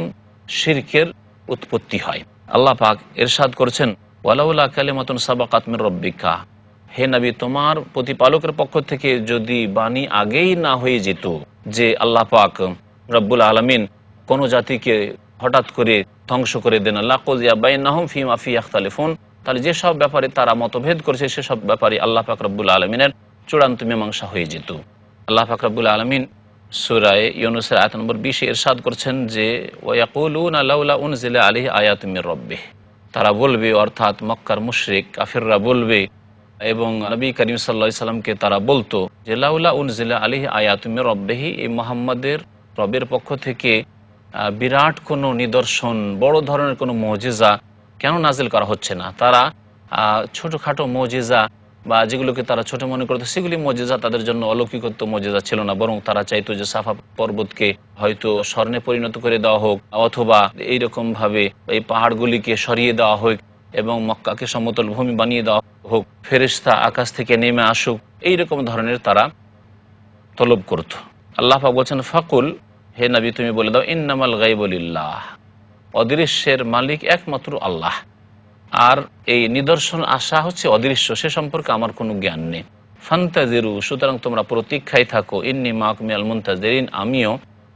শিরকের উৎপত্তি হয়। আল্লাহ পাক ইরশাদ করেছেন, ওয়ালাউলা কালিমাতুন সাবাকাত মির রাব্বিকা, হে নবী, তোমার প্রতিপালকের পক্ষ থেকে যদি বাণী আগেই না হয়ে যেত যে আল্লাহ পাক রব্বুল আলামিন কোন জাতিকে হঠাৎ করে ধ্বংস করে দেন, লাকুদিয়া বাইনাহুম ফীমা ফীহি ইখতালিফুন, তাহলে যেসব ব্যাপারে তারা মতভেদ করেছে সেসব ব্যাপারে আল্লাহ পাক রব্বুল আলামিনের চূড়ান্ত মীমাংসা হয়ে যেত। আল্লাহ পাক রব্বুল আলামিন সূরা ইউনূসের আয়াত নম্বর 20 ইরশাদ করছেন যে ওয়ায়াকুলুনা লাউলা উনজিলা আলাইহি আয়াতুম মির রাব্বিহ, তারা বলবে, অর্থাৎ মক্কার মুশরিক কাফিররা বলবে এবং নবী করিম সাল্লাল্লাহু আলাইহি সাল্লামকে তারা বলতো যে লাউলা উনজিলা আলাইহি আয়াতুম মির রাব্বিহ, এই মুহাম্মাদের রবের পক্ষ থেকে বিরাট কোনো নিদর্শন, বড় ধরনের কোনো মুজিজা কেন নাজিল করা হচ্ছে না? তারা ছোটোখাটো মুজিজা বা যেগুলোকে তারা ছোট মনে করতো সেগুলি মুজিজা তাদের জন্য অলৌকিকত্ব মুজিজা ছিল না, বরং তারা চাইতো যে সাফা পর্বতকে হয়তো স্বর্ণে পরিণত করে দেওয়া হোক, অথবা এইরকমভাবে এই পাহাড়গুলিকে সরিয়ে দেওয়া হোক এবং মক্কাকে সমতল ভূমি বানিয়ে দেওয়া হোক, ফেরেশতা আকাশ থেকে নেমে আসুক, এইরকম ধরনের তারা তলব করত। আল্লাহ পাক বলছেন ফাকুল, হে নবী তুমি বলে দাও, ইন্নামাল গায়বু লিল্লাহ, অদৃশ্যের মালিক একমাত্র আল্লাহ। আর এই নিদর্শন আসা হচ্ছে অদৃশ্য, সে সম্পর্কে আমার কোনো জ্ঞান নেই। ফান্তাজিরু, সুতরাং তোমরা প্রতীক্ষায় থাকো, ইন্নী মাকুম মিনাল মুনতাজিরিন, আমিও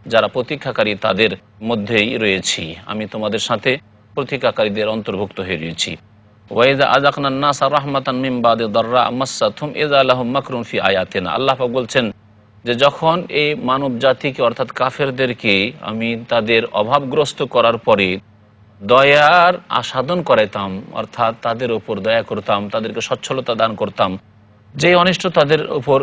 যারা প্রতীক্ষাকারী তাদের মধ্যেই রয়েছি, আমি তোমাদের সাথে প্রতীক্ষাকারীদের অন্তর্ভুক্ত হয়ে রয়েছি। ওয়াইদা আযাকনা নাসা রাহমাতান মিন বাদি দাররা মাসসাতহুম ইযা লাহুম মাকরুন ফি আয়াতিনা, আল্লাহ পাক বলছেন যে যখন এই মানব জাতিকে অর্থাৎ কাফেরদেরকে আমি তাদের অভাবগ্রস্ত করার পরে দয়ার আস্বাদন করাইতাম, অর্থাৎ তাদের উপর দয়া করতাম, তাদেরকে সচ্ছলতা দান করতাম, যে অনিষ্ট তাদের উপর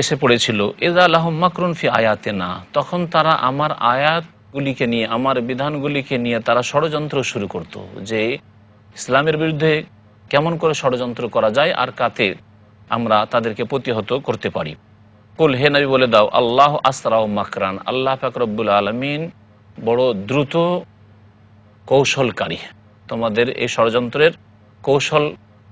এসে পড়েছিল, ইযা লাহুম মাকরুন ফি আয়াতিনা, তখন তারা আমার আয়াতগুলিকে নিয়ে, আমার বিধানগুলিকে নিয়ে তারা ষড়যন্ত্র শুরু করত, যে ইসলামের বিরুদ্ধে কেমন করে ষড়যন্ত্র করা যায় আর কাতে আমরা তাদেরকে প্রতিহত করতে পারি। কুল, হে নবী বলে দাও, আল্লাহ আসরাউ মাকরান, আল্লাহ পাক রব্বুল আলামিন বড় দ্রুত কৌশলকারী, তোমাদের এই ষড়যন্ত্রের কৌশল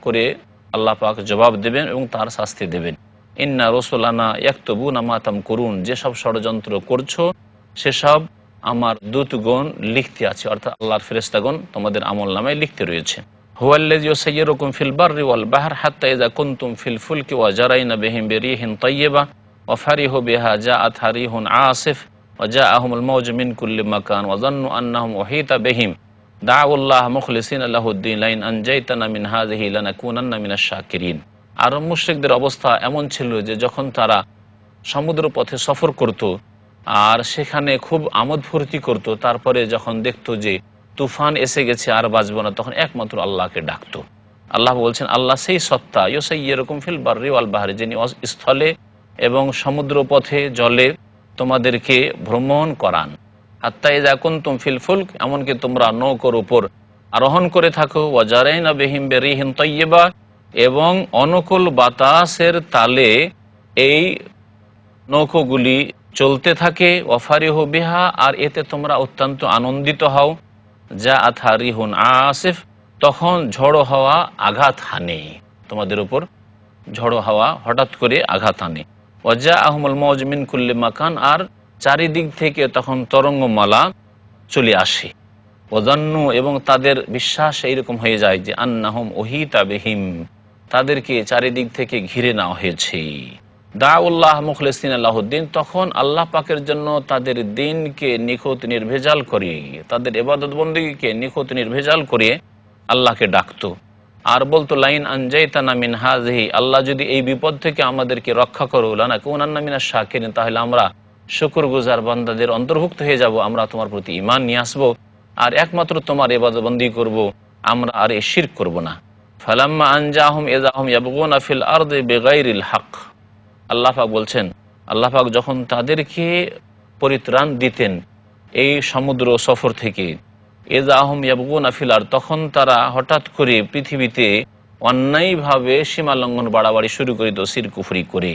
করে আল্লাহ পাক জবাব দেবেন এবং তার শাস্তি দেবেন। ইন্না রসুলানা ইয়াকতুবুনা মা তামকুরুন, যেসব ষড়যন্ত্র করছো সেসব আমার দূতগণ লিখতে আছে, অর্থাৎ আল্লাহর ফেরেশতাগণ তোমাদের আমলনামায় লিখতে রয়েছে। হুয়াল্লাযী ইউসায়্যিরুকুম ফিল বাররি ওয়াল বাহর হাত্তা ইযা কুনতুম ফিল ফুলকি ওয়া জারাইনা বিহিম বিরিহিন তাইয়্যিবা ওয়া ফারিহু বিহা জাআত রিহুন আসিফ ওয়া জাআহুমুল মাওজু মিন কুল্লি মাকান ওয়া যান্নু আন্নাহুম উহীতা বিহিম দাউল্লাহ মুখলিসিনা লাহুদ্দিন লাইন আনজাইতানা মিন হাযিহি লানাকুনান্না মিনাশ শাকিরিন। আরব মুশরিকদের অবস্থা এমন ছিল যে যখন তারা সমুদ্র পথে সফর করত আর সেখানে খুব আমোদ ফুর্তি করত, তারপরে যখন দেখতো যে তুফান এসে গেছে আর বাঁচব না, তখন একমাত্র আল্লাহকে ডাকতো। আল্লাহ বলছেন আল্লাহ সেই সত্তা, ইউসাইয়্যিরুকুম ফিল বাররি ওয়াল বাহরি, যিনি স্থলে এবং সমুদ্র পথে জলে তোমাদেরকে ভ্রমণ করান। হাত্তা ইযা কুনতুম ফিল ফুলক, এমনকি তোমরা নৌকোর উপর আরোহণ করে থাকো, ওয়া জারাইনা বিহিম বিরিহিন তাইয়্যিবা, এবং অনুকূল বাতাসের তালে এই নৌকোগুলি চলতে থাকে, ওয়া ফারিহু বিহা, আর এতে তোমরা অত্যন্ত আনন্দিত হও, জাআত রিহুন আসিফ, তখন ঝড়ো হাওয়া আঘাত হানে, তোমাদের উপর ঝড়ো হাওয়া হঠাৎ করে আঘাত হানে। ওয়া জাআহুমুল মাওজু মিন কুল্লি মাকান, আর চারিদিক থেকে তখন তরঙ্গমালা চলে আসে। ওয়াজান্নু, এবং তাদের বিশ্বাস এইরকম হয়ে যায় যে আন্নাহুম উহীতা বিহিম, তাদেরকে চারিদিক থেকে ঘিরে নেওয়া হয়েছে। দাউল্লাহ মুখলিসিনা লাহুদ্দিন, তখন আল্লাহ পাকের জন্য তাদের দিনকে নিখুঁত নির্ভেজাল করে, তাদের ইবাদত বন্দেগীকে নিখুঁত নির্ভেজাল করে আল্লাহকে ডাকতো আর বলতো লাইন আনজাইতানা মিন হাযিহি, আল্লাহ যদি এই বিপদ থেকে আমাদেরকে রক্ষা করো, লানাকুনান্না মিনাশ শাকিরিন, তাহলে আমরা শুকরগুজার বান্দাদের অন্তর্ভুক্ত হয়ে যাব, আমরা তোমার প্রতি ঈমান নিয়ে আসবো আর একমাত্র তোমার ইবাদত বন্দেগী করব, আমরা আর শিরক করব না। ফালাম্মা আনজাহুম ইযা হুম ইয়াবগুনা ফিল আরদি বিগাইরিল হক, আল্লাহ পাক বলছেন আল্লাহ পাক যখন তাদেরকে পরিত্রাণ দিতেন এই সমুদ্র সফর থেকে, ইযা হুম ইয়াবগুনা ফিল আরদ, তখন তারা হঠাৎ করে পৃথিবীতে অন্যায়ভাবে সীমা লঙ্ঘন বাড়াবাড়ি শুরু করিত, শিরক কুফরি করে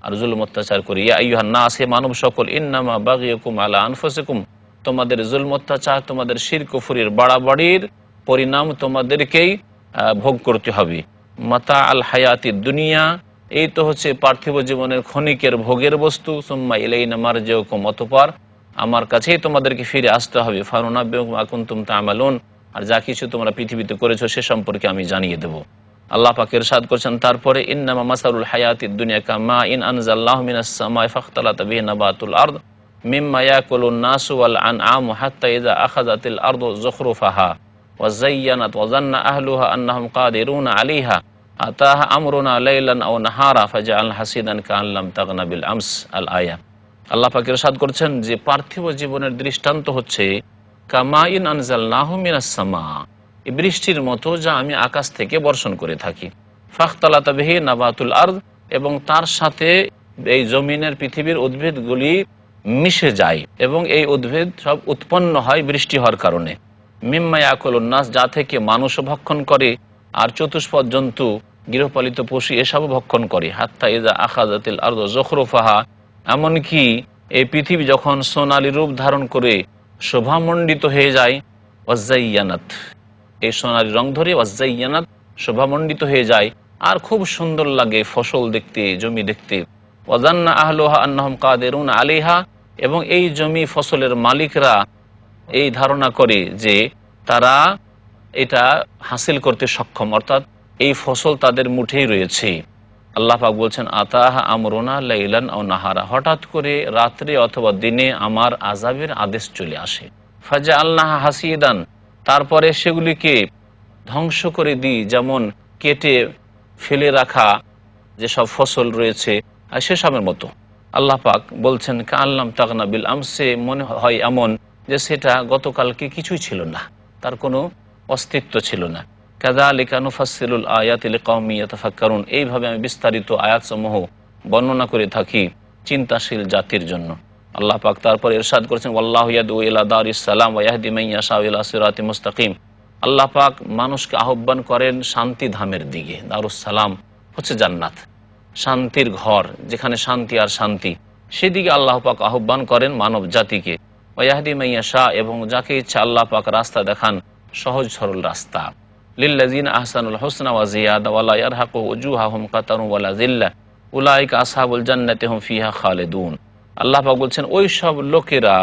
আর জুলুম অত্যাচার করে। ইয়া আইয়ুহান নাস, হে মানব সকল, ইন্নামা বাগিয়ুকুম আলা আনফুসিকুম, তোমাদের জুলম অত্যাচার, তোমাদের শিরক কুফরির বাড়াবাড়ির পরিণাম তোমাদেরকেই ভোগ করতে হবে। মাতা আল হায়াতি দুনিয়া, এই তো হচ্ছে পার্থিব জীবনের ক্ষণিকের ভোগের বস্তু। সুম্মা ইলাইনা মারজিউকুম, অতঃপর আমার কাছেই তোমাদেরকে ফিরে আসতে হবে। ফানুনাব্বিউকুম মা কুনতুম তা'মালুন, আর যা কিছু তোমরা পৃথিবীতে করেছো সে সম্পর্কে আমি জানিয়ে দেব। আল্লাহ পাক ইরশাদ করছেন তারপরে, ইন্নামা মাসালুল হায়াতিদ দুনিয়া কামা ইন আনজালনাহু মিনাস সামাই ফাখতালাতা বিহি নাবাতুল আরদ মিম্মা ইয়াকুলুন নাসু ওয়াল আনআমু হাত্তা ইযা আখাযাতিল আরদু যুখরুফাহা ওয়া যায়্যানাত ওয়া যান্না আহলুহা আন্নাহুম কাদিরুনা আলাইহা আতাহা আমরুনা লাইলান আও নাহারা ফাজআল হাসিদান কাআন লাম তাগনা বিল আমস, আল আয়া। আল্লাহ পাক ইরশাদ করছেন যে পার্থিব জীবনের দৃষ্টান্ত হচ্ছে কামাইন আনজালনাহু মিনাস সামা, এই বৃষ্টির মতো যা আমি আকাশ থেকে বর্ষণ করে থাকি। ফাখতালাতা বিহি নাবাতুল আরদ, এবং তার সাথে এই জমিনের পৃথিবীর উদ্ভিদগুলি মিশে যায় এবং এই উদ্ভিদ সব উৎপন্ন হয় বৃষ্টি হওয়ার কারণে। মিম্মা ইয়াকুলুন নাস, যা থেকে মানুষও ভক্ষণ করে আর চতুষ্পদ জন্তু গৃহপালিত পশু এসবও ভক্ষণ করে। হাত্তা ইযা আখাযাতিল আরদু যুখরুফাহা, এমনকি এই পৃথিবী যখন সোনালী রূপ ধারণ করে শোভামণ্ডিত হয়ে যায়, ওয়াজাইয়ানাত, এই সোনালী রং ধরে ওয়াজাইয়ানাত শোভামণ্ডিত হয়ে যায় আর খুব সুন্দর লাগে ফসল দেখতে, জমি দেখতে। ওয়াজান্না আহলুহা আন্নাহুম কাদিরুন আলাইহা, এবং এই জমি ফসলের মালিকরা এই ধারণা করে যে তারা এটা হাসিল করতে সক্ষম, অর্থাৎ এই ফসল তাদের মুঠেই রয়েছে। আল্লাহ পাক বলছেন আতাহা আমরুনা লাইলান আও নাহারা, হঠাৎ করে রাত্রে অথবা দিনে আমার আযাবের আদেশ চলে আসে। ফাজা আল্লাহ হাসিদান, তারপরে সেগুলিকে ধ্বংস করে দিই, যেমন কেটে ফেলে রাখা যেসব ফসল রয়েছে সেসবের মতো। আল্লাহ পাক বলছেন কাআল্লাম তাগনা বিল আমসে, মনে হয় এমন যে সেটা গতকালকে কিছুই ছিল না, তার কোনো অস্তিত্ব ছিল না। কাযালিকা নুফাসসিলুল আয়াতি লিকাওমি ইয়াতাফাক্কারুন, এইভাবে আমি বিস্তারিত আয়াতসমূহ বর্ণনা করে থাকি চিন্তাশীল জাতির জন্য। আল্লাহ পাক তারপর ইরশাদ করেছেন ওয়াল্লাহু ইয়াদউ ইলা দারিস সালাম ওয়া ইয়াহদি মান ইয়াশাউ ইলা সিরাতিম মুস্তাকিম। আল্লাহ পাক মানুষকে আহ্বান করেন শান্তি ধামের দিকে। দারুস সালাম হচ্ছে জান্নাত, শান্তির ঘর, যেখানে শান্তি আর শান্তি, সেদিকে আল্লাহ পাক আহ্বান করেন মানব জাতিকে। ওয়া ইয়াহদি মান ইয়াশা, এবং যাকে ইচ্ছা আল্লাহ পাক রাস্তা দেখান, সহজ সরল রাস্তা। লিল্লাযিনা আহসানুল হুসনা ওয়া জিয়াদা ওয়া লা ইয়ারহাকু উজুহাহুম কাতারুন ওয়া লা যিল্লা উলাইকা আসহাবুল জান্নাতি হুম ফিহা খালিদুন। আল্লাহ পাক বলছেন ওই সব লোকেরা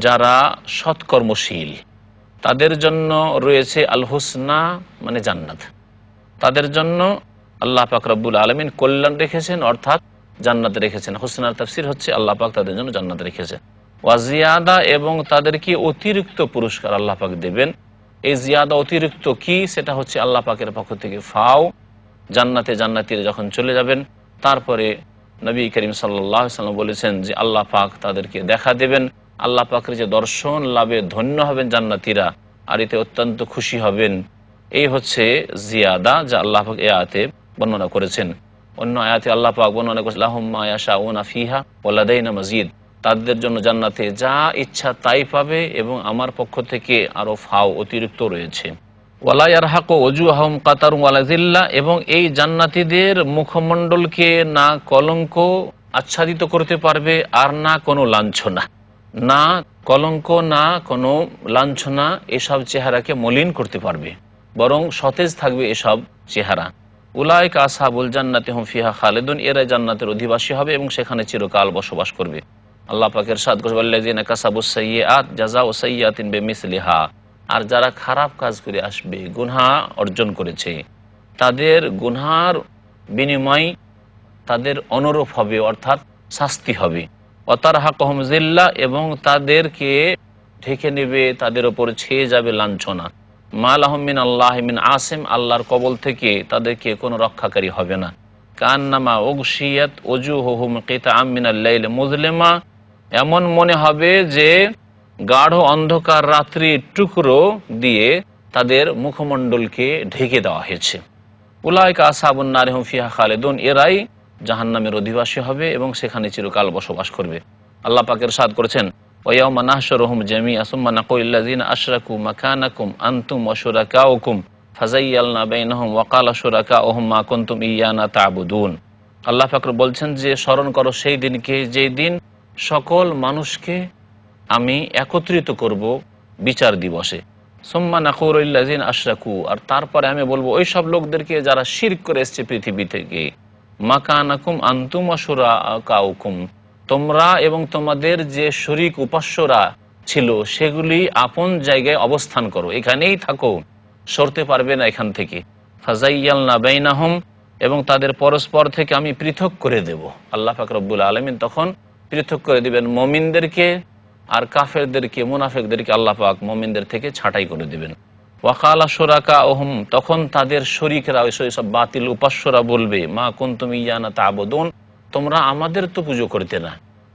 যারা সৎকর্মশীল, তাদের জন্য রয়েছে আল হুসনা মানে জান্নাত। তাদের জন্য আল্লাহ পাক রব্বুল আলামিন কল্যাণ রেখেছেন, অর্থাৎ জান্নাত রেখেছেন। হুসনার তাফসীর হচ্ছে আল্লাহ পাক তাদের জন্য জান্নাত রেখেছেন। ওয়া জিয়াদা, এবং তাদেরকে অতিরিক্ত পুরস্কার আল্লাহ পাক দেবেন। এই জিয়াদা অতিরিক্ত কি, সেটা হচ্ছে আল্লাহ পাকের পক্ষ থেকে ফাও। জান্নাতে জান্নাতীরা যখন চলে যাবেন, তারপরে নবী করিম সাল্লাল্লাহু আলাইহি ওয়াসাল্লাম বলেছেন যে আল্লাহ পাক তাদেরকে দেখা দেবেন। আল্লাহ পাকের যে দর্শন লাভে ধন্য হবেন জান্নাতীরা, আর এতে অত্যন্ত খুশি হবেন। এই হচ্ছে জিয়াদা যা আল্লাহ পাক এই আয়াতে বর্ণনা করেছেন। অন্য আয়াতে আল্লাহ পাক বর্ণনা করেছেন লাহুম মা ইয়াশাউনা ফিহা ওয়া লাদাইনা মাজিদ, তাদের জন্য জান্নাতে যা ইচ্ছা তাই পাবে, এবং আমার পক্ষ থেকে আরও ফাও অতিরিক্ত রয়েছে। ওয়ালা ইয়ারহাকু ওজুহাহুম কাতারুন ওয়ালা যিল্লা, এবং এই জান্নাতীদের মুখমণ্ডলকে না কলঙ্ক আচ্ছাদিত করতে পারবে, আর না কোনো লাঞ্ছনা, না কলঙ্ক না কোনো লাঞ্ছনা এসব চেহারাকে মলিন করতে পারবে, বরং সতেজ থাকবে এসব চেহারা। উলাইকা আসহাবুল জান্নাতি হুম ফিহা খালিদুন, এরা জান্নাতের অধিবাসী হবে এবং সেখানে চিরকাল বসবাস করবে। আল্লাহ পাকের ইরশাদ করেছেন ওয়াল্লাযিনা কাসাবুস সাইয়্যাত জাযাউ সাইয়্যাতিন বিমিসলিহা, আর যারা খারাপ কাজ করে আসবে, গুনাহ অর্জন করেছে, তাদের গুনার বিনিময় তাদের অনুরূপ হবে, অর্থাৎ শাস্তি হবে। ওয়াতারহাকুহুম যিল্লা, এবং তাদেরকে ঢেকে নেবে, তাদের ওপর ছেয়ে যাবে লাঞ্ছনা। মা লাহুম মিন আল্লাহি মিন আসিম, আল্লাহর কবল থেকে তাদেরকে কোনো রক্ষাকারী হবে না। কান্নামা উগশিয়াত ওজুহুহুম কিতাআম মিনাল লাইল মুযলিমা, এমন মনে হবে যে গাঢ় অন্ধকার রাত্রির টুকরো দিয়ে তাদের মুখমণ্ডলকে ঢেকে দেওয়া হয়েছে। উলাইকা আসহাবুন নার হুম ফিহা খালিদুন, এরাই জাহান্নামের অধিবাসী হবে এবং সেখানে চিরকাল বসবাস করবে। আল্লাহ পাক ইরশাদ করেছেন ওয়ায়াউমা নাহশুরুহুম জামিআ সুম্মা নাকুলু লিল্লাযিনা আশরাকু মাকানাকুম আনতুম ওয়া শুরাকাউকুম ফাযায়্যালনা বাইনাহুম ওয়া ক্বালা শুরাকাউহুম মা কুনতুম ইয়্যানা তা'বুদুন। আল্লাহ পাক বলছেন যে স্মরণ করো সেই দিনকে, যেই দিন সকল মানুষকে আমি একত্রিত করব বিচার দিবসে। সুম্মা নাকুলু লিল্লাযিনা আশরাকু, আর তারপরে আমি বলবো ওই সব লোকদেরকে যারা শিরক করে এসেছে পৃথিবী থেকে, মাকানাকুম আনতুম ওয়া শুরাকাউকুম, তোমরা এবং তোমাদের যে শরীক উপাস্যরা ছিল সেগুলি আপন জায়গায় অবস্থান করো, এখানেই থাকো, সরতে পারবে না এখান থেকে। ফাযায়্যালনা বাইনাহুম, এবং তাদের পরস্পর থেকে আমি পৃথক করে দেব। আল্লাহ পাক রব্বুল আলামিন তখন পৃথক করে দিবেন মুমিনদেরকে, আর কাফেরদেরকে, মুনাফিকদেরকে আল্লাহ পাক মুমিনদের থেকে ছাঁটাই করে দিবেন। ওয়া ক্বালা শুরাকাউহুম, তখন তাদের শরীকরা, ওই সব বাতিল উপাস্যরা বলবে মা কুনতুম ইয়্যানা তা'বুদুন, তোমরা আমাদের তো পুজো করতে না,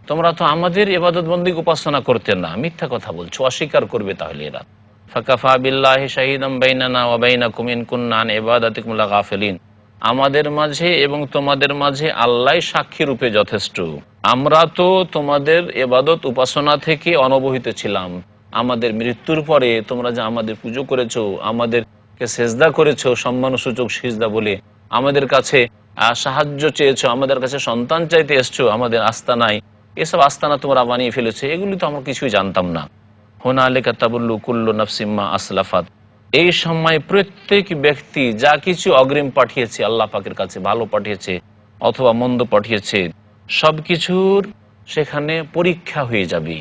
তোমরা তো আমাদের ইবাদত বন্দেগী উপাসনা করতে না, মিথ্যা কথা বলছো, অস্বীকার করবে তাহলে এরা। ফাকাফা বিল্লাহি শাহিদাম বাইনানা ওয়া বাইনাকুম ইন কুননা আন ইবাদাতিকুম লাগাফিলিন, আমাদের মাঝে এবং তোমাদের মাঝে আল্লাহ সাক্ষী রূপে যথেষ্ট, আমরা তো তোমাদের ইবাদত উপাসনা থেকে অনবহিত ছিলাম। আমাদের মৃত্যুর পরে তোমরা যে আমাদের পুজো করেছো, আমাদেরকে সেজদা করেছো, সম্মানসূচক সিজদা বলে আমাদের কাছে সাহায্য চেয়েছো, আমাদের কাছে সন্তান চাইতে এসছো, আমাদের আস্তানায় এসব আস্তানা তোমরা বানিয়ে ফেলেছো, এগুলি তো আমরা কিছুই জানতাম না। হুনালিকা তাবুল্লু কুল্লু নাফসিম মা আসলাফাত, এই সময় প্রত্যেক ব্যক্তি যা কিছু অগ্রিম পাঠিয়েছে আল্লাহ পাকের কাছে, ভালো পাঠিয়েছে অথবা মন্দ পাঠিয়েছে, সব কিছুর সেখানে পরীক্ষা হয়ে যাবে,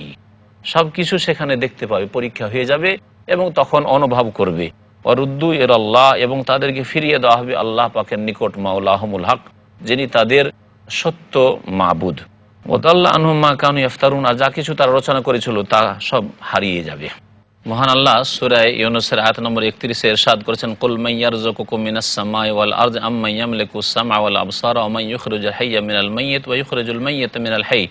সব কিছু সেখানে দেখতে পাবে, পরীক্ষা হয়ে যাবে এবং তখন অনুভব করবে। অরুদ্দু এর আল্লাহ, এবং তাদেরকে ফিরিয়ে দেওয়া হবে আল্লাহ পাকের নিকট, মাওলাহুমুল হক, যিনি তাদের সত্য মাবুদ। ওদাল্লাহ আনহুম মা কানু ইফতারুন, আর যা কিছু তারা রচনা করেছিল তা সব হারিয়ে যাবে। মহান আল্লাহ সূরা ইউনূসের আয়াত নম্বর 31-এ ইরশাদ করেছেন, কুল মান ইয়ারযুকুকুম মিনাস সামাই ওয়াল আরদি আম্মান ইয়ামলিকুস সামআ ওয়াল আবসারা ওয়া মান ইখরিজুল হাইয়্য মিনাল মাইয়্যিত ওয়া ইখরিজুল মাইয়্যিতা মিনাল হাইয়্য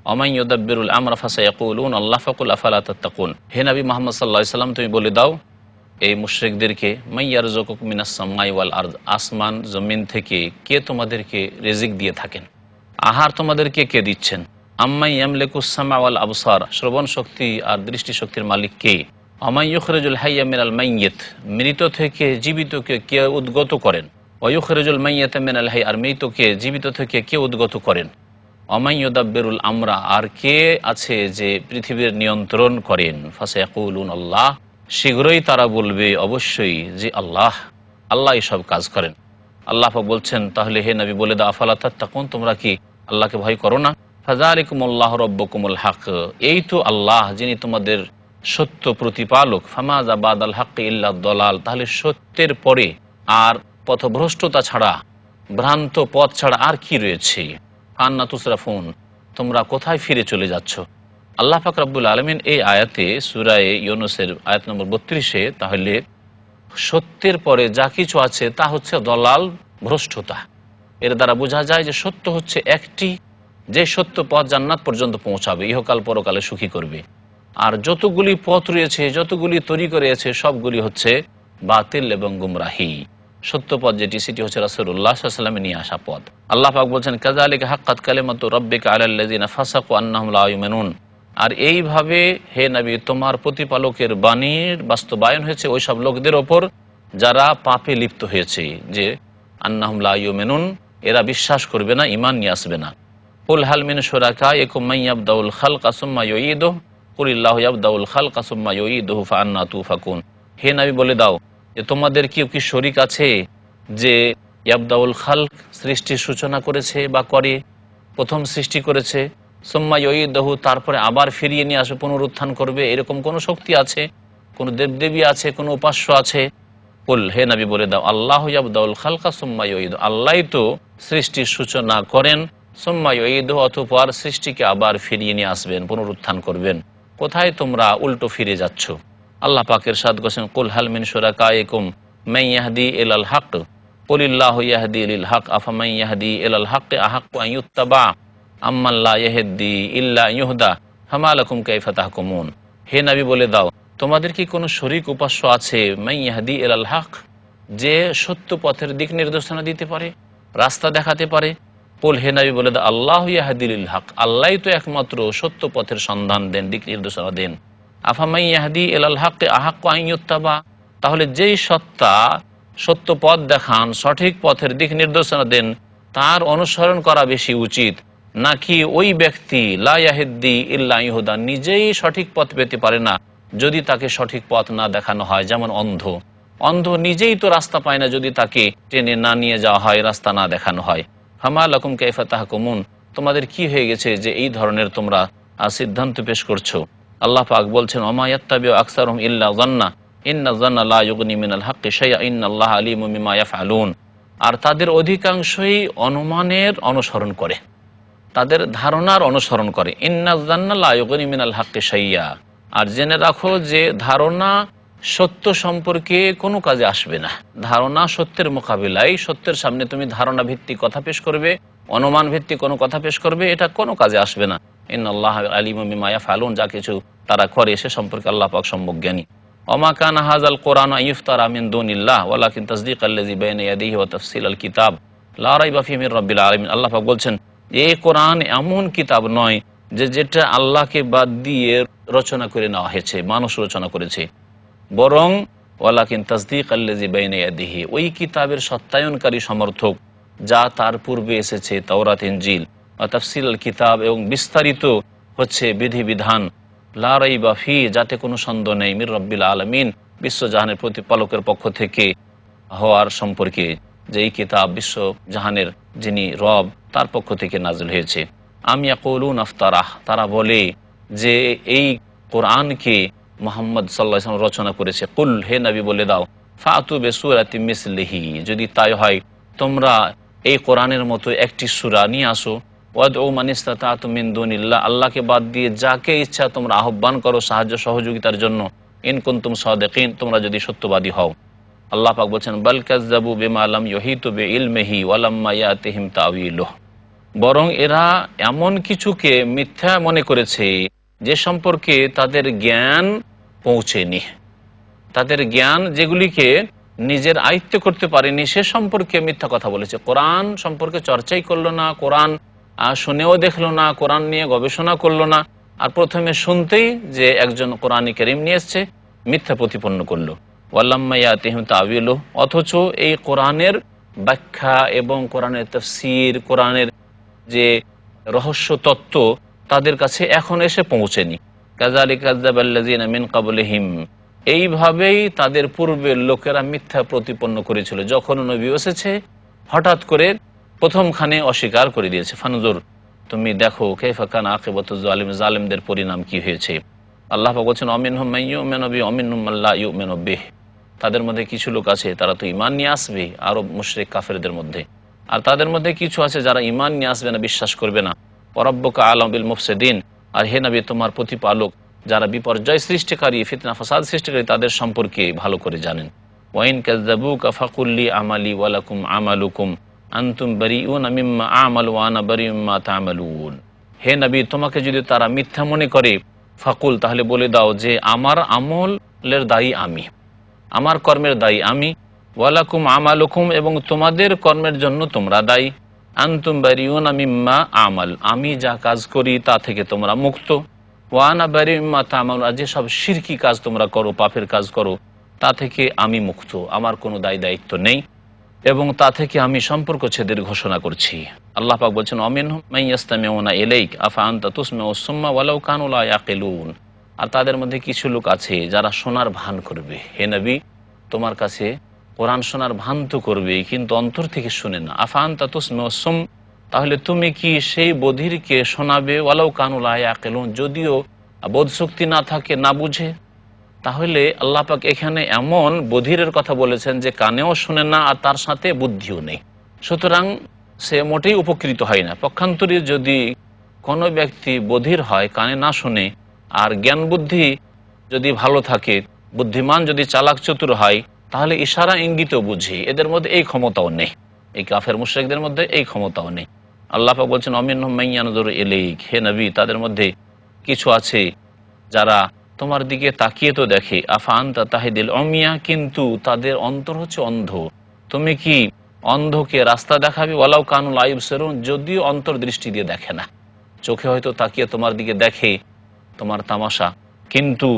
ওয়া মান ইউদাব্বিরুল আমরা ফাসায়াকুলুনা আল্লাহ ফাকুল আফালা তাত্তাকুন। হে নবী মুহাম্মদ সাল্লাল্লাহু আলাইহি সাল্লাম, তুমি বলে দাও এই মুশরিকদেরকে, মান ইয়ারযুকুকুম মিনাস সামাই ওয়াল আরদ, আসমান জমিন থেকে কে তোমাদেরকে রিজিক দিয়ে থাকেন, আহার তোমাদেরকে কে দিচ্ছেন। আম্মান ইয়ামলিকুস সামআ ওয়াল আবসার, শ্রবণ শক্তি আর দৃষ্টি শক্তির মালিক কে। ওয়া ইখরিজুল হাইয়্য মিনাল মাইয়্যিত, মৃত থেকে জীবিতকে কে উদ্গত করেন। ওয়া ইখরিজুল মাইয়্যিতা মিনাল হাইয়্য, আর মৃতকে জীবিত থেকে কে উদ্গত করেন। ওয়া ইউদাব্বিরুল আমরা, আর কে আছে যে পৃথিবীর নিয়ন্ত্রণ করেন। ফাসায়াকুলুন আল্লাহ, শীঘ্রই তারা বলবে অবশ্যই যে আল্লাহ, আল্লাহ সব কাজ করেন। আল্লাহ পাক বলছেন, তাহলে হে নবী বলে দাও, আফালা তাত্তাকুন, তোমরা কি আল্লাহকে ভয় করো না। ফাযালিকুমুল্লাহু রাব্বুকুমুল হক, এই তো আল্লাহ যিনি তোমাদের সত্য প্রতিপালক। ফামাযা বাদাল হাক্কি ইল্লা দলাল, তাহলে সত্যের পরে আর পথভ্রষ্টতা ছাড়া, ভ্রান্ত পথ ছাড়া আর কি রয়েছে। আন্না তুসরাফুন, তোমরা কোথায় ফিরে চলে যাচ্ছ। আল্লাহ পাক রব্বুল আলামিন এই আয়াতে সূরা ইউনূসের আয়াত নম্বর 32-এ তাহলে সত্যের পরে যা কিছু আছে তা হচ্ছে দলাল, ভ্রষ্টতা। এর দ্বারা বোঝা যায় যে সত্য হচ্ছে একটি, যে সত্য পথ জান্নাত পর্যন্ত পৌঁছাবে, ইহকাল পরকালে সুখী করবে। আর যতগুলি পথ রয়েছে, যতগুলি তরিকা রয়েছে, সবগুলি হচ্ছে বাতিল এবং গুমরাহি। সত্য পথ যেটি, সেটি হচ্ছে রাসূলুল্লাহ সাল্লাল্লাহু আলাইহি ওয়াসাল্লাম নিয়ে আসা পথ। আল্লাহ পাক বলছেন, কাযালিকা হাক্কাত কালিমাতু রাব্বিকা আলাল্লাযিনা ফাসাকু আন্নাহুম লা ইউমিনুন, আর এইভাবে হে নবী তোমার প্রতিপালকের বাণীর বাস্তবায়ন হয়েছে ওই সব লোকদের ওপর যারা পাপে লিপ্ত হয়েছে, যে আন্নাহুম লা ইউমিনুন, এরা বিশ্বাস করবে না, ঈমান নিয়ে আসবে না। কুল হাল মিন শুরাকাইকুম মান ইয়াবদাউল খালকা সুম্মা ইউঈদুহু কুলিল্লাহু ইয়াবদাউল খালকা সুম্মা ইউঈদুহু ফাআন্না তুফাকুন। হে নবী বলে দাও যে তোমাদের কি শরীক আছে যে ইয়াবদাউল খালক, সৃষ্টির সূচনা করেছে বা করে, প্রথম সৃষ্টি করেছে, সুম্মা ইউঈদুহু, তারপরে আবার ফিরিয়ে নিয়ে আসবে, পুনরুত্থান করবে, এরকম কোন শক্তি আছে, কোন দেবদেবী আছে, কোন উপাস্য আছে? কুল, হে নবী বলে দাও, আল্লাহু ইয়াবদাউল খালকা সুম্মা ইউঈদুহু, আল্লাহই তো সৃষ্টির সূচনা করেন, সুম্মা ইউঈদুহু, অতঃপর সৃষ্টিকে আবার ফিরিয়ে নিয়ে আসবেন, পুনরুত্থান করবেন। কোথায় তোমরা উল্টো ফিরে যাচ্ছ? আল্লাহ পাক ইরশাদ করেছেন, কুল হাল মিন শুরাকাইকুম মান ইয়াহদি ইলাল হক কুলিল্লাহু ইয়াহদি লিল হক আফামান ইয়াহদি ইলাল হক আহাক্কু আন ইত্তাবা আম্মান লা ইয়াহদি ইল্লা ইউহদা ফামা লাকুম কাইফা তাহকুমুন। হে নবী বলে দাও, তোমাদের কি কোনো শরীক উপাস্য আছে মান ইয়াহদি ইলাল হক, যে সত্য পথের দিক নির্দেশনা দিতে পারে, রাস্তা দেখাতে পারে? কুল, হে নবী বলে দাও, আল্লাহু ইয়াহদি লিল হক, আল্লাহই তো একমাত্র সত্য পথের সন্ধান দেন, দিক নির্দেশনা দেন। আফামান ইয়াহদি ইলাল হক আহাক্কু আন ইত্তাবা, তাহলে যেই সত্তা সত্য পথ দেখান, সঠিক পথের দিক নির্দেশনা দেন, তার অনুসরণ করা বেশি উচিত, নাকি ওই ব্যক্তি লা ইয়াহদি ইল্লা ইহুদা, নিজেই সঠিক পথ পেতে পারে না যদি তাকে সঠিক পথ না দেখানো হয়। যেমন অন্ধ, অন্ধ নিজেই তো রাস্তা পায় না যদি তাকে টেনে না নিয়ে যাওয়া হয়, রাস্তা না দেখানো হয়। ফামা লাকুম কাইফা তাহকুমুন, তোমাদের কি হয়ে গেছে যে এই ধরনের তোমরা সিদ্ধান্ত পেশ করছো? আল্লাহ পাক বলছেন, ওমা ইয়াত্তাবিউ আকসারুহুম ইল্লা যান্না ইন্না যান্না লা ইউগনি মিনাল হাক্কি শাইআ ইন্নাল্লাহা আলিমুম বিমা ইয়াফআলুন, আর তাদের অধিকাংশই অনুমানের অনুসরণ করে, তাদের ধারণার অনুসরণ করে। ইন্না যান্না লা ইউগনি মিনাল হাক্কি শাইআ, আর জেনে রাখো যে ধারণা সত্য সম্পর্কে কোনো কাজে আসবে না। ধারণা সত্যের মোকাবিলায়, সত্যের সামনে তুমি ধারণা ভিত্তিক কথা পেশ করবে, অনুমান ভিত্তিক কোনো কথা পেশ করবে, এটা কোনো কাজে আসবে না। ইন্নাল্লাহা আলিমুম বিমা ইয়াফআলুন, যা কিছু তারা করে সে সম্পর্কে আল্লাহ পাক সম্যজ্ঞানী। ওমা কানা হাযাল কুরআন ইফতারা মিন দুনিল্লাহ ওয়ালাকিন তাসদীকাল্লাযী বাইনা ইয়াদাইহি ওয়া তাফসীলাল কিতাব লা রাইবা ফীহি মির রাব্বিল আলামিন। আল্লাহ পাক বলছেন, এই কোরআন এমন কিতাব নয় যে যেটা আল্লাহকে বাদ দিয়ে রচনা করে নেওয়া হয়েছে, মানুষ রচনা করেছে, বরং ওয়ালাকিন তাসদীকাল্লাযী বাইনা ইয়াদাইহি, ওই কিতাবের সত্যায়নকারী সমর্থক যা তার পূর্বে এসেছে, তাওরাত ইনজিল, ওয়া তাফসীলাল কিতাব, এবং বিস্তারিত হচ্ছে বিধিবিধান, লা রাইবা ফি, যাতে কোনো সন্দেহ নেই, মির রাব্বিল আলামিন, বিশ্বজাহানের প্রতিপালকের পক্ষ থেকে হওয়ার সম্পর্কে, যে এই কিতাব বিশ্ব জাহানের যিনি রব তার পক্ষ থেকে নাজিল হয়েছে। আম ইয়াকুলুন আফতারাহ, তারা বলে যে এই কোরআনকে মুহাম্মদ সাল্লাল্লাহু আলাইহি ওয়াসাল্লাম রচনা করেছে। কুল, হে নবী বলে দাও, ফাতু বিসূরাতিম মিসলিহি, যদি তাই হয় তোমরা এই কোরআনের মতো একটি সূরা নিয়ে আসো। ওয়াদউ মান ইসতাতা'তুম মিন দুনিল্লাহ, আল্লাহকে বাদ দিয়ে যাকে ইচ্ছা তোমরা আহ্বান করো সাহায্য সহযোগিতার জন্য। ইন কুনতুম সাদিকিন, তোমরা যদি সত্যবাদী হও। আল্লাহ পাক বলছেন বাল কাযযাবু বিমা লাম ইউহিতু বিইলমিহি ওয়া লাম্মা ইয়াতিহিম তাউয়িলুহু, বরং এরা এমন কিছুকে মিথ্যা মনে করেছে যে সম্পর্কে তাদের জ্ঞান পৌঁছেনি, তাদের জ্ঞান যেগুলিকে নিজের আয়ত্তে করতে পারেনি সে সম্পর্কে মিথ্যা কথা বলেছে। কোরআন সম্পর্কে চর্চাই করলো না, কোরআন শুনেও দেখলো না, কোরআন নিয়ে গবেষণা করলো না, আর প্রথমে শুনতেই যে একজন কোরআন কারীম নিয়ে এসছে মিথ্যা প্রতিপন্ন করলো। ওয়াল্লাম্মা ইয়াতিহিম তাউয়িলুহু, অথচ এই কোরআনের ব্যাখ্যা এবং কোরআনের তাফসীর, কোরআনের যে রহস্য তত্ত্ব তাদের কাছে এখন এসে পৌঁছেনি। কাযালিকা কাযযাবাল্লাযীনা মিন ক্বাবলিহিম, এইভাবেই তাদের পূর্বের লোকেরা মিথ্যা প্রতিপন্ন করেছিল। যখন নবী এসেছে হঠাৎ করে প্রথমখানে অস্বীকার করে দিয়েছে। ফানজুর, তুমি দেখো কাইফা কানা আকিবাতুজ জালিম, জালিমদের পরিণাম কি হয়েছে। আল্লাহ পাক বলেছেন অমিনহুম মান ইউমিনু বিহি ওয়া মিনহুম মান লা ইউমিনু বিহি, তাদের মধ্যে কিছু লোক আছে তারা তো ঈমান নিয়ে আসবে আরব মুশরিক কাফেরদের মধ্যে, আর তাদের মধ্যে কিছু আছে যারা ঈমান নিয়ে আসবে না, বিশ্বাস করবে না। ওয়া রাব্বুকা আ'লামু বিল মুফসিদিন, আর হে নবী তোমার প্রতিপালক যারা বিপর্যয় সৃষ্টিকারী, ফিতনা ফাসাদ সৃষ্টিকারী তাদের সম্পর্কে ভালো করে জানেন। ওয়াইন কাযযাবুকা ফাকুল্লি আমালি ওয়া লাকুম আমালুকুম আনতুম বারিউনা মিম্মা আমালু ওয়া আনা বারিউম মিম্মা তা'মালুন, হে নবী তোমাকে যদি তারা মিথ্যা মনে করে ফাকুল, তাহলে বলে দাও যে আমার আমলের দায়ী আমি, আমার কর্মের দায়ী আমি। ওয়ালাকুম আমালুকুম, এবং তোমাদের কর্মের জন্য তোমরা দায়ী। আনতুম বারিউনা মিম্মা আমাল, আমি যা কাজ করি তা থেকে তোমরা মুক্ত। ওয়ানা বারিউম মিম্মা তা'মালুন, আর যেসব শিরকি কাজ তোমরা করো, পাপের কাজ করো, তা থেকে আমি মুক্ত, আমার কোনো দায় দায়িত্ব নেই, এবং তা থেকে আমি সম্পর্ক ছেদের ঘোষণা করছি। আল্লাহ পাক বলছেন অমিনহুম মান ইয়াসতামিউনা ইলাইক আফা আনতা তুসমিউস সুম্মা ওয়ালাউ কানু লা ইয়াকিলুন, আর তাদের মধ্যে কিছু লোক আছে যারা শোনার ভান করবে। হে নবী তোমার কাছে কোরআন শোনার ভান তো করবে কিন্তু অন্তর থেকে শুনে না। আফা আনতা তুসমিউস সুম, তাহলে তুমি কি সেই বধিরকে শোনাবে ওয়ালাউ কানু লা ইয়াকিলুন, যদিও বোধশক্তি না থাকে, না বুঝে। তাহলে আল্লাহ পাক এখানে এমন বধিরের কথা বলেছেন যে কানেও শুনে না আর তার সাথে বুদ্ধিও নেই, সুতরাং সে মোটেই উপকৃত হয় না। পক্ষান্তরে যদি কোনো ব্যক্তি বধির হয়, কানে না শুনে, আর জ্ঞান বুদ্ধি যদি ভালো থাকে, বুদ্ধিমান যদি চালাক চতুর হয়, তাহলে ইশারা ইঙ্গিতও বুঝি, এদের মধ্যে এই ক্ষমতাও নেই, এই কাফের মুশরিকদের মধ্যে এই ক্ষমতাও নেই। আল্লাহ পাক বলছেন অমিনহুম মান ইয়ানজুরু ইলাইক, হে নবী তাদের মধ্যে কিছু আছে যারা তোমার দিকে তাকিয়ে তো দেখে। আফা আনতা তাহদিল উমিয়া, কিন্তু তাদের অন্তর হচ্ছে অন্ধ, তুমি কি অন্ধকে রাস্তা দেখাবে। ওয়ালাউ কানু লা ইবসিরুন, যদিও অন্তর দৃষ্টি দিয়ে দেখে না, চোখে হয়তো তাকিয়ে তোমার দিকে দেখে তোমার তামাশা, কিন্তু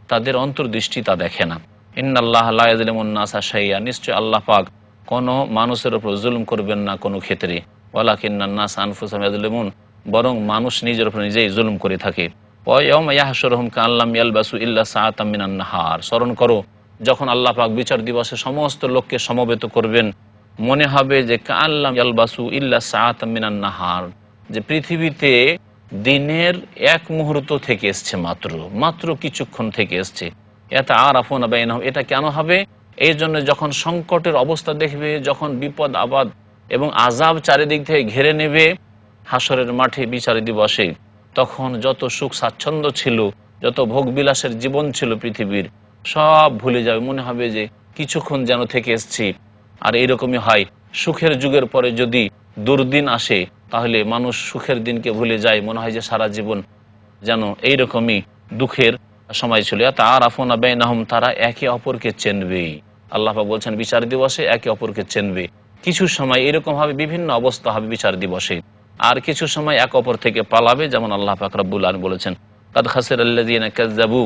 তাদের অন্তর্দৃষ্টি তা দেখে না। ইন্নাল্লাহ লা ইয়াযলিমুন নাসা শাইআ, নিশ্চয় আল্লাহ পাক কোনো মানুষের উপর জুলুম করবেন না কোনো ক্ষেত্রে। ওয়ালাকিন্নান নাস আনফুসাহুম ইয়াযলিমুন, বরং মানুষ নিজের উপর নিজেই জুলুম করে থাকে। ওয়া ইয়াওমা ইয়াহশুরুহুম কাআল্লাম ইয়ালবাসু ইল্লা সাআতাম মিনান নাহার, স্মরণ করো যখন আল্লাহ পাক বিচার দিবসে সমস্ত লোককে সমবেত করবেন, মনে হবে যে কাআল্লাম ইয়ালবাসু ইল্লা সাআতাম মিনান নাহার, যে পৃথিবীতে দিনের এক মুহূর্ত থেকে এসছে, মাত্র কিছুক্ষণ থেকে এসছে। এটা আরাফুনা বাইনাহুম, এটা কেন হবে? এই জন্য যখন সংকটের অবস্থা দেখবে, যখন বিপদ আপদ এবং আযাব চারিদিক থেকে ঘিরে নেবে হাসরের মাঠে বিচার দিবসে, তখন যত সুখ স্বাচ্ছন্দ্য ছিল, যত ভোগবিলাসের জীবন ছিল পৃথিবীর, সব ভুলে যাবে, মনে হবে যে কিছুক্ষণ যেন থেকে এসছি। আর এইরকমই হয়, সুখের যুগের পরে যদি দুর্দিন আসে তাহলে মানুষ সুখের দিনকে ভুলে যায়, মনে হয় যে সারা জীবন যেন এইরকমই দুঃখের সময় ছিল। তাআরাফুনা বাইনাহুম, তারা একে অপরকে চেনবে। আল্লাহ পাক বলছেন বিচার দিবসে একে অপরকে চেনবে। কিছু সময় এরকম হবে, বিভিন্ন অবস্থা হবে বিচার দিবসে, আর কিছু সময় এক অপর থেকে পালাবে, যেমন আল্লাহ পাক রব্বুল আলামিন বলেছেন কাদ খাসিরাল্লাযীনা কাযযাবু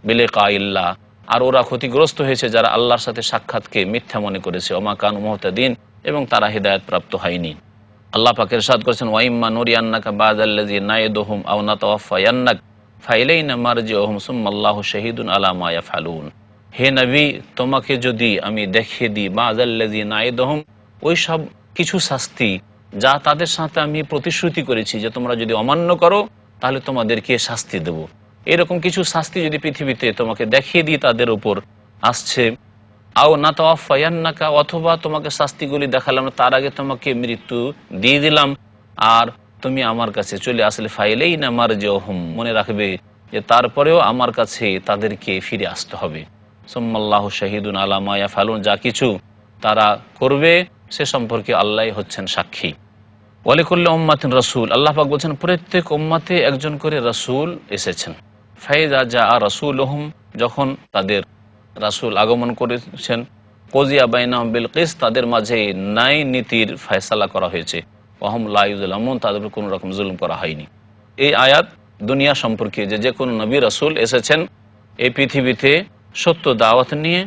বিলিকাইল্লাহ, আর ওরা ক্ষতিগ্রস্ত হয়েছে যারা আল্লাহর সাথে সাক্ষাৎকে মিথ্যা মনে করেছে। ওমা কানু মুহতাদিন, এবং তারা হিদায়াত প্রাপ্ত হয়নি। আল্লাহ পাক ইরশাদ করেছেন ওয়াইম্মা নুরিয়ান্নাকা বাযাল্লাযী নাইদুহুম আও নাতাওয়াফায়ান্নাক ফাইলাইনা মারজিউহুম সুম্মাল্লাহু শাহীদুন আলা মা ইয়াফআলুন, হে নবী তোমাকে যদি আমি দেখিয়ে দিই বাযাল্লাযী নাইদুহুম, ওই সব কিছু শাস্তি যা তাদের সাথে আমি প্রতিশ্রুতি করেছি যে তোমরা যদি অমান্য করো তাহলে তোমাদেরকে শাস্তি দেব, এরকম কিছু শাস্তি যদি পৃথিবীতে তোমাকে দেখিয়ে দিই তাদের উপর আসছে, আও না তাওয়াফায়ান্নাকা, অথবা তোমাকে শাস্তিগুলি দেখালাম তার আগে তোমাকে মৃত্যু দিয়ে দিলাম আর তুমি আমার কাছে চলে আসলে ফাইলেই না মারজিউহুম, মনে রাখবে যে তারপরেও আমার কাছে তাদেরকে ফিরে আসতে হবে। সুম্মাল্লাহু শাহিদুন আলা মা ইয়াফআলুন, যা কিছু তারা করবে সে সম্পর্কে আল্লাহ হচ্ছেন সাক্ষী। ওয়ালিকুল্লি উম্মাতিন রাসূল, আল্লাহ পাক বলছেন প্রত্যেক উম্মতে একজন করে রাসূল এসেছেন। ফাইজা জাআ রাসূলুহুম, যখন তাদের রাসূল আগমন করেছেন, কুযিয়া বাইনাহুম বিল কিসত, তাদের মাঝে ন্যায় নীতির ফয়সালা করা হয়েছে, ওয়াহুম লা ইউযলামুন, তাদের উপর কোনো রকম জুলুম করা হয়নি। এই আয়াত দুনিয়া সম্পর্কে যে কোনো নবী রাসূল এসেছেন এই পৃথিবীতে সত্য দাওয়াত নিয়ে,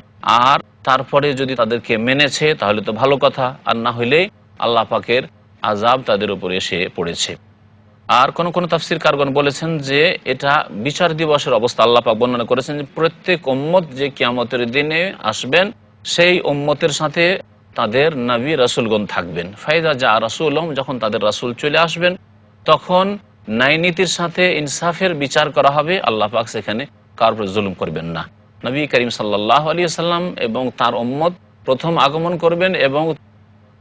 আর তারপরে যদি তাদেরকে মেনেছে তাহলে তো ভালো কথা, আর না হইলে আল্লাহ পাকের আযাব তাদের উপর এসে পড়েছে। আর কোন কোন তাফসীর কারগণ বলেছেন যে এটা বিচার দিবসের অবস্থা। আল্লাহ পাক বর্ণনা করেছেন যে প্রত্যেক উম্মত যে কিয়ামতের দিনে আসবেন সেই উম্মতের সাথে তাদের নবী রাসূলগণ থাকবেন। ফাইদা জা রাসূলুহুম, যখন তাদের রাসূল চলে আসবেন তখন ন্যায় নীতির সাথে ইনসাফের বিচার করা হবে। আল্লাহ পাক সেখানে কারোর উপর জুলুম করবেন না। নবী করিম সাল্লাল্লাহু আলাইহি ওয়াসাল্লাম এবং তার উম্মত প্রথম আগমন করবেন এবং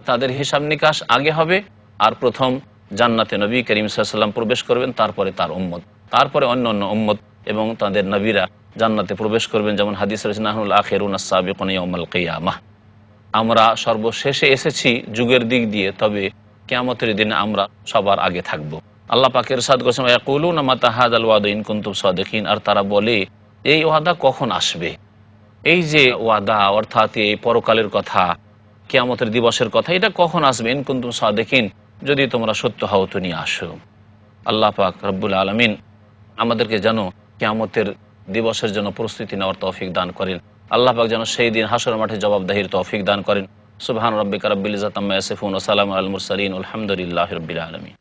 তাদের হিসাব নিকাশ আগে হবে, আর প্রথম জান্নাতে নবী করিম সাল্লাল্লাহু আলাইহি ওয়াসাল্লাম প্রবেশ করবেন, তারপরে তার উম্মত, তারপরে অন্য অন্য উম্মত এবং তাদের নবীরা জান্নাতে প্রবেশ করবেন। যেমন হাদিস রয়েছে নাহনুল আখিরুন আস-সাবিকুন ইয়াউমাল কিয়ামাহ, আমরা সর্বশেষে এসেছি যুগের দিক দিয়ে, তবে কিয়ামতের দিনে আমরা সবার আগে থাকব। আল্লাহ পাকের ইরশাদ করেছেন ইয়াকুলুনা মাতা হাযাল ওয়াদু ইন কুনতুম সাদিকিন, আর তারা বলে এই ওয়াদা কখন আসবে। এই যে ওয়াদা অর্থাৎ এই পরকালের কথা, কিয়ামতের দিবসের কথা, এটা কখন আসবে, ইন কুনতুম সাদিকিন, যদি তোমরা সত্য হও তো নিয়ে আসো। আল্লাহ পাক রব্বুল আলামিন আমাদেরকে যেন কিয়ামতের দিবসের জন্য প্রস্তুতি নেওয়ার তৌফিক দান করেন। আল্লাহ পাক যেন সেই দিন হাসর মাঠে জবাবদিহির তৌফিক দান করেন। সুবহান রাব্বিকা রাব্বিল ইজ্জাতি আম্মা ইয়াসিফুন ওয়া সালামুন আলাল মুরসালিন, আলহামদুলিল্লাহি রাব্বিল আলামিন।